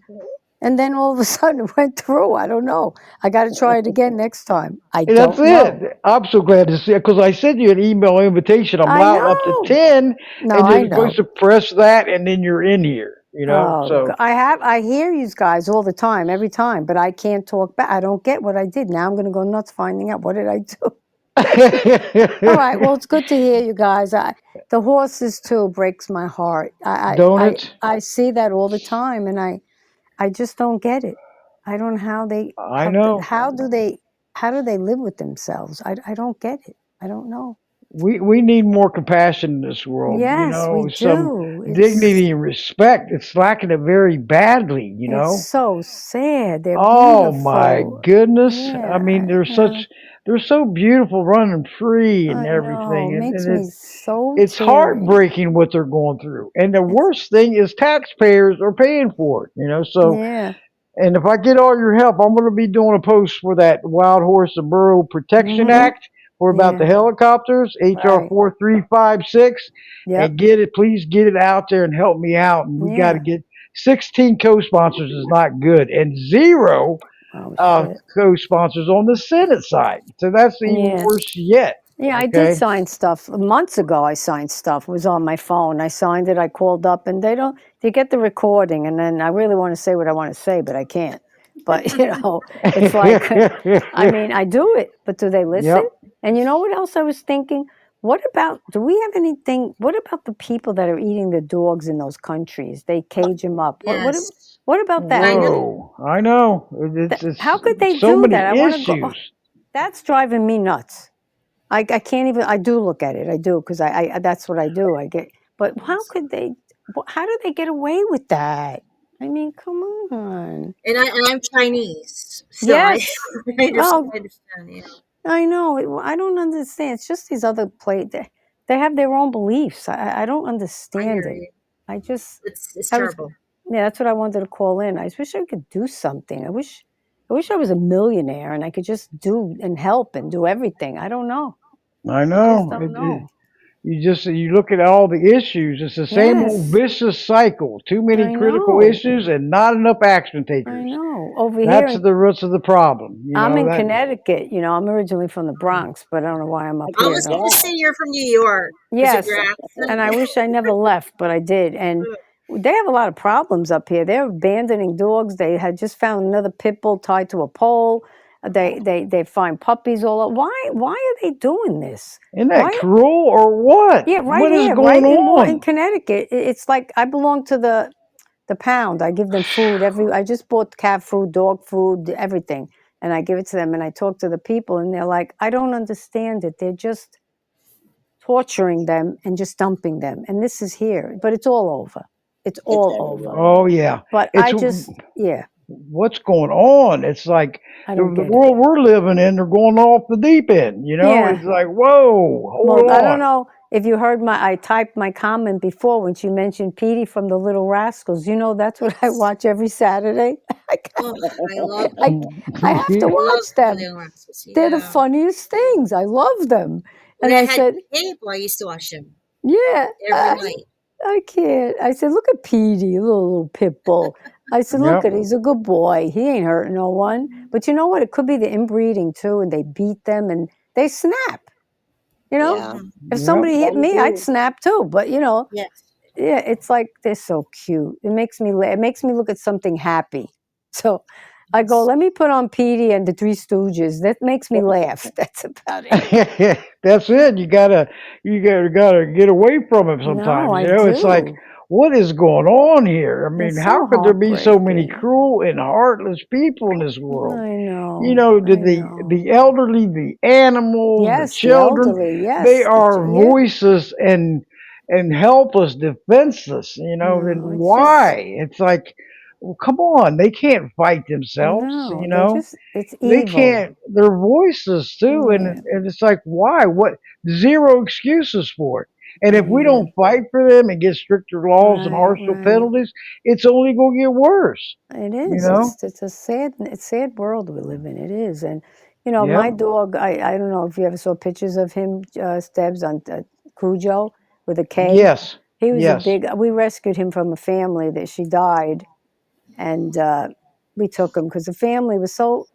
and then all of a sudden it went through. I don't know. I got to try it again next time. I That's don't know. it. I'm so glad to see it, because I sent you an email invitation. I'm I allowed up to know. 10, No, and I you're supposed know. to press that, and then you're in here. Oh, So I hear you guys all the time, every time, but I can't talk back. I don't get what I did. Now I'm going to go nuts finding out what did I do. All right. Well, it's good to hear you guys. The horses too breaks my heart. don't it? I see that all the time, and I just don't get it. I don't know I know. how do they live with themselves? I don't get it. I don't know. We need more compassion in this world. Yes, we Some do. dignity and respect. It's lacking it very badly. It's so sad. They're Oh my beautiful. goodness! I mean, Yeah, they're so beautiful, running free and I know. everything, It and makes me so it's teary. heartbreaking what they're going through. And the It's worst thing is taxpayers are paying for it. So, yeah, and if I get all your help, I'm going to be doing a post for that Wild Horse and Burro Protection mhm, Act, for about the yeah, helicopters, HR right, 4356, yep, and please get it out there and help me out. And we got to yeah, get 16 co-sponsors is not good, and zero Oh shit. co-sponsors on the Senate side. So that's even Yeah. worse yet. Yeah, I did Okay. sign stuff months ago. I signed stuff. It was on my phone. I signed it. I called up, and they get the recording, and then I really want to say what I want to say, but I can't. But it's like, I mean, I do it, but do they listen? Yep. And you know what else I was thinking? What about? Do we have anything? What about the people that are eating the dogs in those countries? They cage them up. Yes, What about that? I know. Whoa. I know. How could they It's so do many that? I want to go. issues. That's driving me nuts. I can't even. I do look at it. I do because I that's what I do. I get. But how Yes. could they? How do they get away with that? I mean, come on. And I'm Chinese, so I Yes. I Well, understand. Yeah, I know. I don't understand. It's just these other they have their own beliefs. I don't I understand hear it. you. I just. It's I was. terrible. Yeah, that's what I wanted to call in. I wish I could do something. I wish I was a millionaire and I could just do and help and do everything. I don't know. I I just know. don't know. You look at all the issues. It's the same old Yes. vicious cycle. Too many I critical know. issues and not enough action I takers. know. Over here, That's the roots of the problem. I'm in That. Connecticut. I'm originally from the Bronx, but I don't know why I'm up I I here. guess was going to Though. say you're from New York because of Yes, your accent. and I wish I never left, but I did. And they have a lot of problems up here. They're abandoning dogs. They had just found another pit bull tied to a pole. They find puppies all over. Why are they doing this? Isn't that Why? cruel or what? Yeah, right What is here, going right in on? Connecticut. It's like I belong to the pound. I give them food I just bought cat food, dog food, everything. And I give it to them and I talk to the people and they're like, I don't understand it. They're just torturing them and just dumping them. And this is here, but it's all over. It's it's all over. everywhere. Oh yeah, But it's yeah, what's going on. It's like I don't the get it. world we're living in. They're going off the deep end. Yeah. It's like whoa, hold Well, I don't on. know if you heard I typed my comment before when she mentioned Petey from the Little Rascals. That's what I Yes. watch every Saturday. Oh, I love I, I have to I love watch the them. Little Rascals. They're the Yeah. funniest things. I love them. When And I I had said, cable, I used to watch them yeah, every night. I can't. I said, look at Petey, little pit bull. I said, look Yep. at he's a good boy. He ain't hurting no one. But you know what? It could be the inbreeding too, and they beat them and they snap. Yeah, Mhm. If Yep. somebody hit some me, I'd do. snap too. But Yes. yeah, it's like they're so cute. It makes me look at something happy. So I go, Yes. let me put on Petey and the Three Stooges. That makes me laugh. That's about it. That's it. You gotta get away from it No, sometimes. I It's like, do. what is going on here? I mean, It's how so could there be so many heartbreaking. cruel and heartless people in this world? I know. The I know. the elderly, the animals, the Yes, the children, elderly. they Yes, are yeah. voiceless and helpless, defenseless. Then No, it's just why? It's like, well, come on, they can't fight themselves. no. They're just. It's They evil. can't. They're voiceless too, Yeah, and it's like, why? What? Zero excuses for it. And if we yeah. don't fight for them and get stricter laws and Right, harsher right. penalties, it's only going to get worse. It You is. know? It's a sad world we live in. It is, and my Yep. dog. I don't know if you ever saw pictures of him, Stebbs on Cujo with a K. Yes. He was a Yes. big. We rescued him from a family that she died, and we took him because the family was so.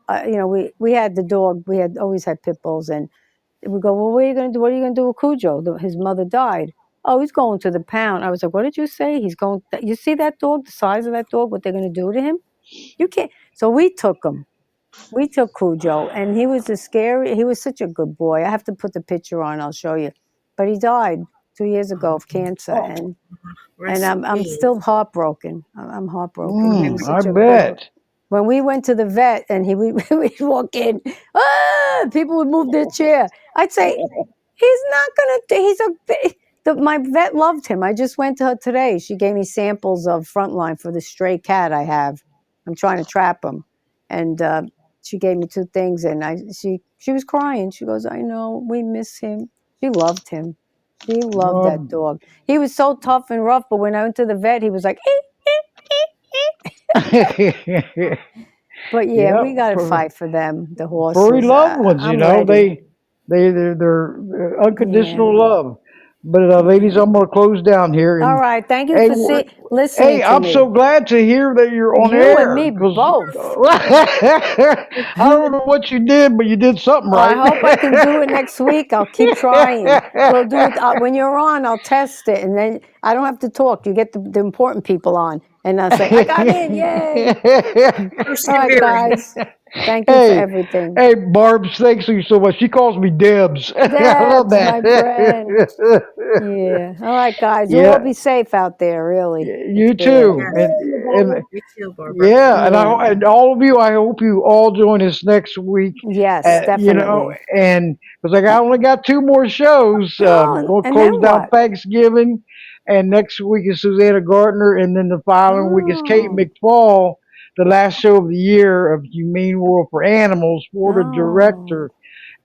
We had the dog. We had always had pit bulls, and we go. Well, what are you going to do? What are you going to do with Cujo? His mother died. Oh, he's going to the pound. I was like, what did you say? He's going. You see that dog? The size of that dog? What they're going to do to him? You can't. So we took him. We took Cujo, and he was such a good boy. I have to put the picture on. I'll show you. But he died 2 years ago of cancer, Oh. and Rest in I'm peace. still heartbroken. I'm heartbroken. He was I such a good boy. bet. When we went to the vet, and we'd walk in, people would move their chair. I'd say, he's not gonna. My vet loved him. I just went to her today. She gave me samples of Frontline for the stray cat I have. I'm trying to trap him, and she gave me two things. And she was crying. She goes, "I know we miss him." She loved him. She loved that Well, dog. He was so tough and rough, but when I went to the vet, he was like, but yeah, yeah, we got to fight for them, the furry horses. loved ones, I'm ready. they're Yeah. unconditional love. But ladies, I'm gonna close down here. All And right. Thank you hey, for listening hey, to I'm me. so glad to hear that you're on You and air me because both. I don't know what you did, but you did something I right. hope I can do it next week. I'll keep trying. We'll do it when you're on. I'll test it, and then I don't have to talk. You get the important people on, and I'll say, "I got in! Yay!" All right, Persevering. guys. Thank you for Hey, everything. hey, Barb's, thanks you so much. She calls me Debs. I love Debs, my friend. that. Yeah. All right, guys. You all Yeah, be safe out there. Really, it's you bad. too. Yes. And You too, Barbara. yeah, Yeah. and all of you, I hope you all join us next week. Yes, You know, definitely. and because I only got two more shows, Oh, we'll and then close down what? Thanksgiving, and next week is Susanna Gardner, and then the following week is Kate Oh, McFall, the last show of the year of Humane World for Animals, Florida oh, director.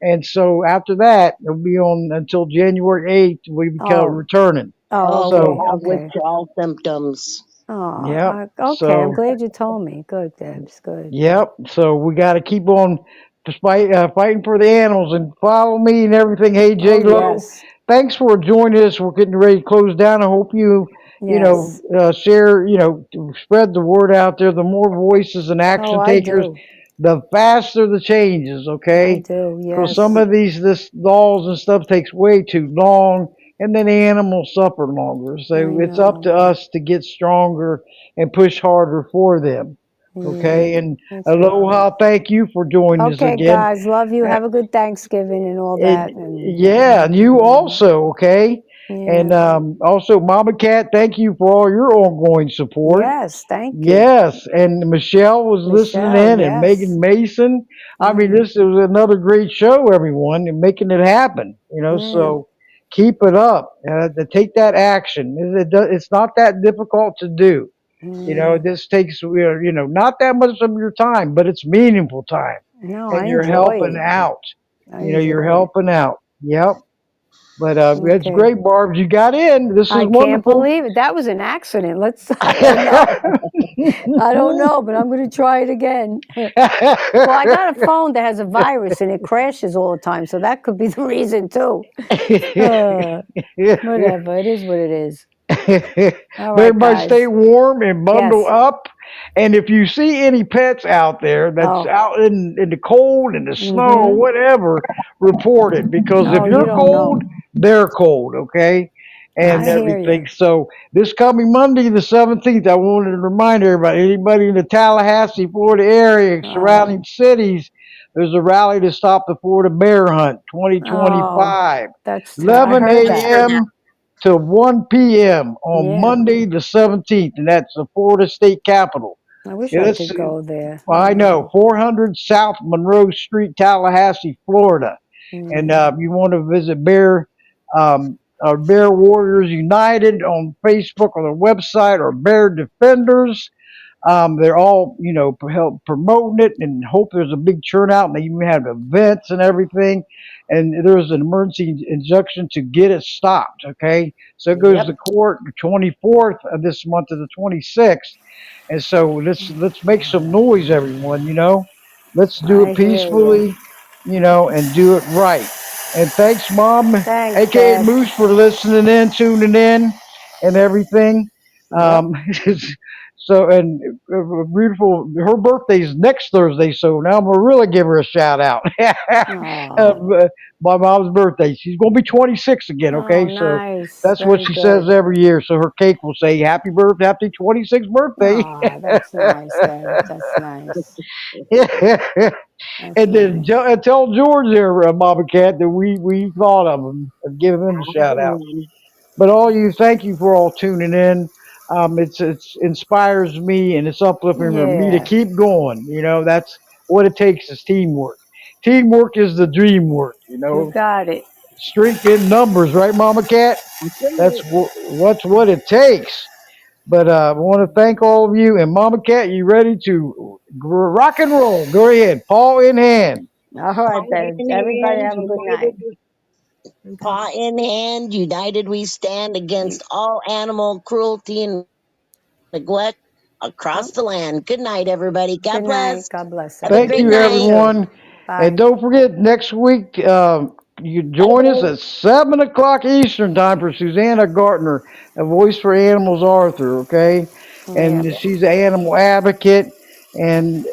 And so after that, it'll be on until January 8th. We be oh, returning. oh. Oh, we So, Okay, have okay. withdrawal symptoms. Oh, yep. okay. I'm So, glad you told me. Good, Debs. Good. yep. So we got to keep on despite fighting for the animals and follow me and everything. Hey, Oh, J Lo, yes, thanks for joining us. We're getting ready to close down. I hope yes. share, to spread the word out there. The more voices and Oh, action I takers, do. the faster the changes. I Okay, do. because some Yes. of this laws and stuff takes way too long, and then the animals suffer longer. I So it's up know. to us to get stronger and push harder for them. Yeah, Okay, and that's right. aloha, thank you for joining us Okay, again. guys. Love you. Uh, Have a good Thanksgiving and all it, that. And yeah, and you yeah, also, okay? And yeah. also, Mama Cat, thank you for all your ongoing support. Yes. Thank you, Yes, and Michelle was listening Michelle. in, and Megan Yes. Mason. I mean, Yeah. this is another great show, everyone, and making it happen. Yeah. So keep it up. To take that action. It's not that difficult to do. Yeah. This takes not that much of your time, but it's meaningful time, No, I and you're enjoy helping it. out. I You're enjoy it. helping out. Yep. But it's Okay. great, Barb. You got in. This is I can't wonderful. believe it. That was an accident. Let's, I don't know. I don't know, but I'm going to try it again. Well, I got a phone that has a virus and it crashes all the time, so that could be the reason too. Uh, Whatever. It is what it is. But All right, everybody stay guys. warm and bundle Yes. up. And if you see any pets out there that's Oh. out in the cold and the snow or Mm-hmm. whatever, report it. Because if Oh, you you're don't know. cold, they're cold, okay? And I hear you. everything. So this coming Monday, the 17th, I wanted to remind everybody, anybody in the Tallahassee, Florida area, Oh. surrounding cities, there's a rally to stop the Florida bear hunt Oh. 2025. I 11 heard Just that. heard that. a.m. to 1 p.m. on Yeah. Monday the 17th, and that's the Florida State Capitol. I wish I Yes, could go there. I know, 400 South Monroe Street, Tallahassee, Florida. And Yeah. you want to visit Bear Warriors United on Facebook or the website, or Bear Defenders. They're all, help promoting it, and hope there's a big turnout. And they even have events and everything. And there's an emergency injunction to get it stopped. Okay, so it goes to Yep. court the 24th of this month to the 26th. And so let's make some noise, everyone. Let's do I it hear you. peacefully, and do it right. And thanks, Mom, Thanks, aka Deb. Moose, for listening in, tuning in, and everything. Yep. Um, so, and beautiful, her birthday's next Thursday, so now I'm gonna really give her a shout out. Oh. My mom's birthday. She's gonna be 26 again. Oh, Okay, so nice. that's what Very she says good. every year. So her cake will say "Happy birthday, happy 26th birthday." Oh, that's nice, Deb. That's nice. That's And then nice. tell George there, Mama Cat, that we thought of him and give him a shout out. But all you, thank you for all tuning in. It's inspires me, and it's uplifting for me to Yeah. keep going. That's what it takes is teamwork. Teamwork is the dream work. You got it. Strength in numbers, right, Mama Cat? What's what it takes. But I want to thank all of you. And Mama Cat, you ready to rock and roll? Go ahead, paw in hand. All right, then. Everybody have a good night. Okay. Paw in hand, united we stand against all animal cruelty and neglect across Oh, the land. Good night, everybody. God good night. bless. God bless Have a Thank great everybody. you, night. Thank you. everyone. And Bye. don't forget, next week, You can join us at 7 o'clock Eastern time for Susanna Gartner, a voice for animals Arthur, okay? Yeah. And she's an animal advocate, and,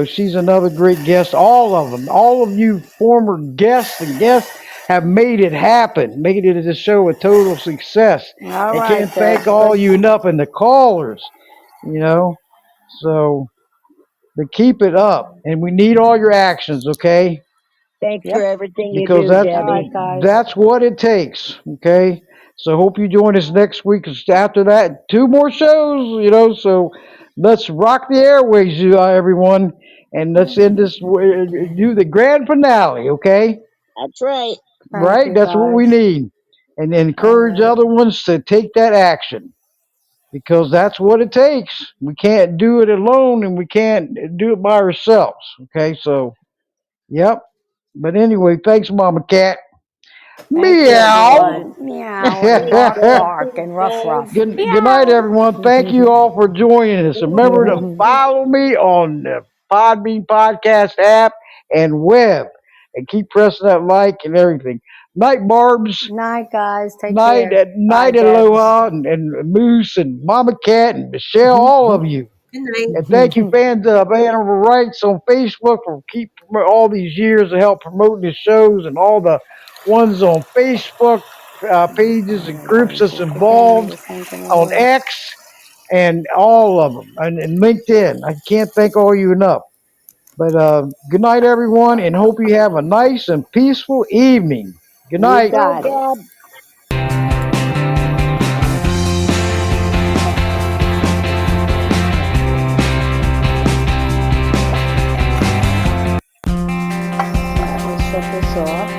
she's another great guest. All of them, all of you former guests and guests have made it happen, made it this show a total success. All I right, can't Ted. thank all you enough and the callers, you know? So, to keep it up, and we need all your actions, okay? Thanks for Yep. everything you Because do, that's All right, Debbie. guys. that's what it takes. Okay, so hope you join us next week. 'Cause after that, two more shows. So let's rock the airways, everyone, and let's end this. Do the grand finale. Okay, That's right. Thank right? you, That's what we guys. need, and All encourage right. other ones to take that action because that's what it takes. We can't do it alone, and we can't do it by ourselves. Okay, so yep. But anyway, thanks, Mama Cat. Thank you, Meow. everyone. Meow and Thanks, bark, Deb. bark Thanks, and rough, Deb. rough. Good night, Meow. everyone. Thank you all for joining us. Remember to follow me on the Podbean podcast app and web, and keep pressing that like and everything. Night, Barb's. Night, guys. Take Night, care. Bye, night, Debs. Aloha, and Moose and Mama Cat and Michelle. All of you. Good night. And thank you, fans of animal rights on Facebook, for keep all these years to help promote the shows and all the ones on Facebook pages and groups that's The family involved was thinking it on was. X and all of them and LinkedIn. I can't thank all you enough. But good night, everyone, and hope you have a nice and peaceful evening. Good You night. Night, got it. Deb. Right, we'll shut this off.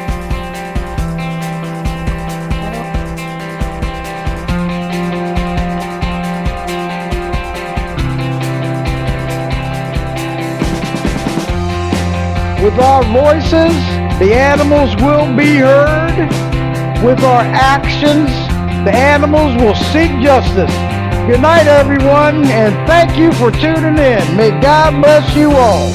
With our voices, the animals will be heard. With our actions, the animals will seek justice. Good night, everyone, and thank you for tuning in. May God bless you all.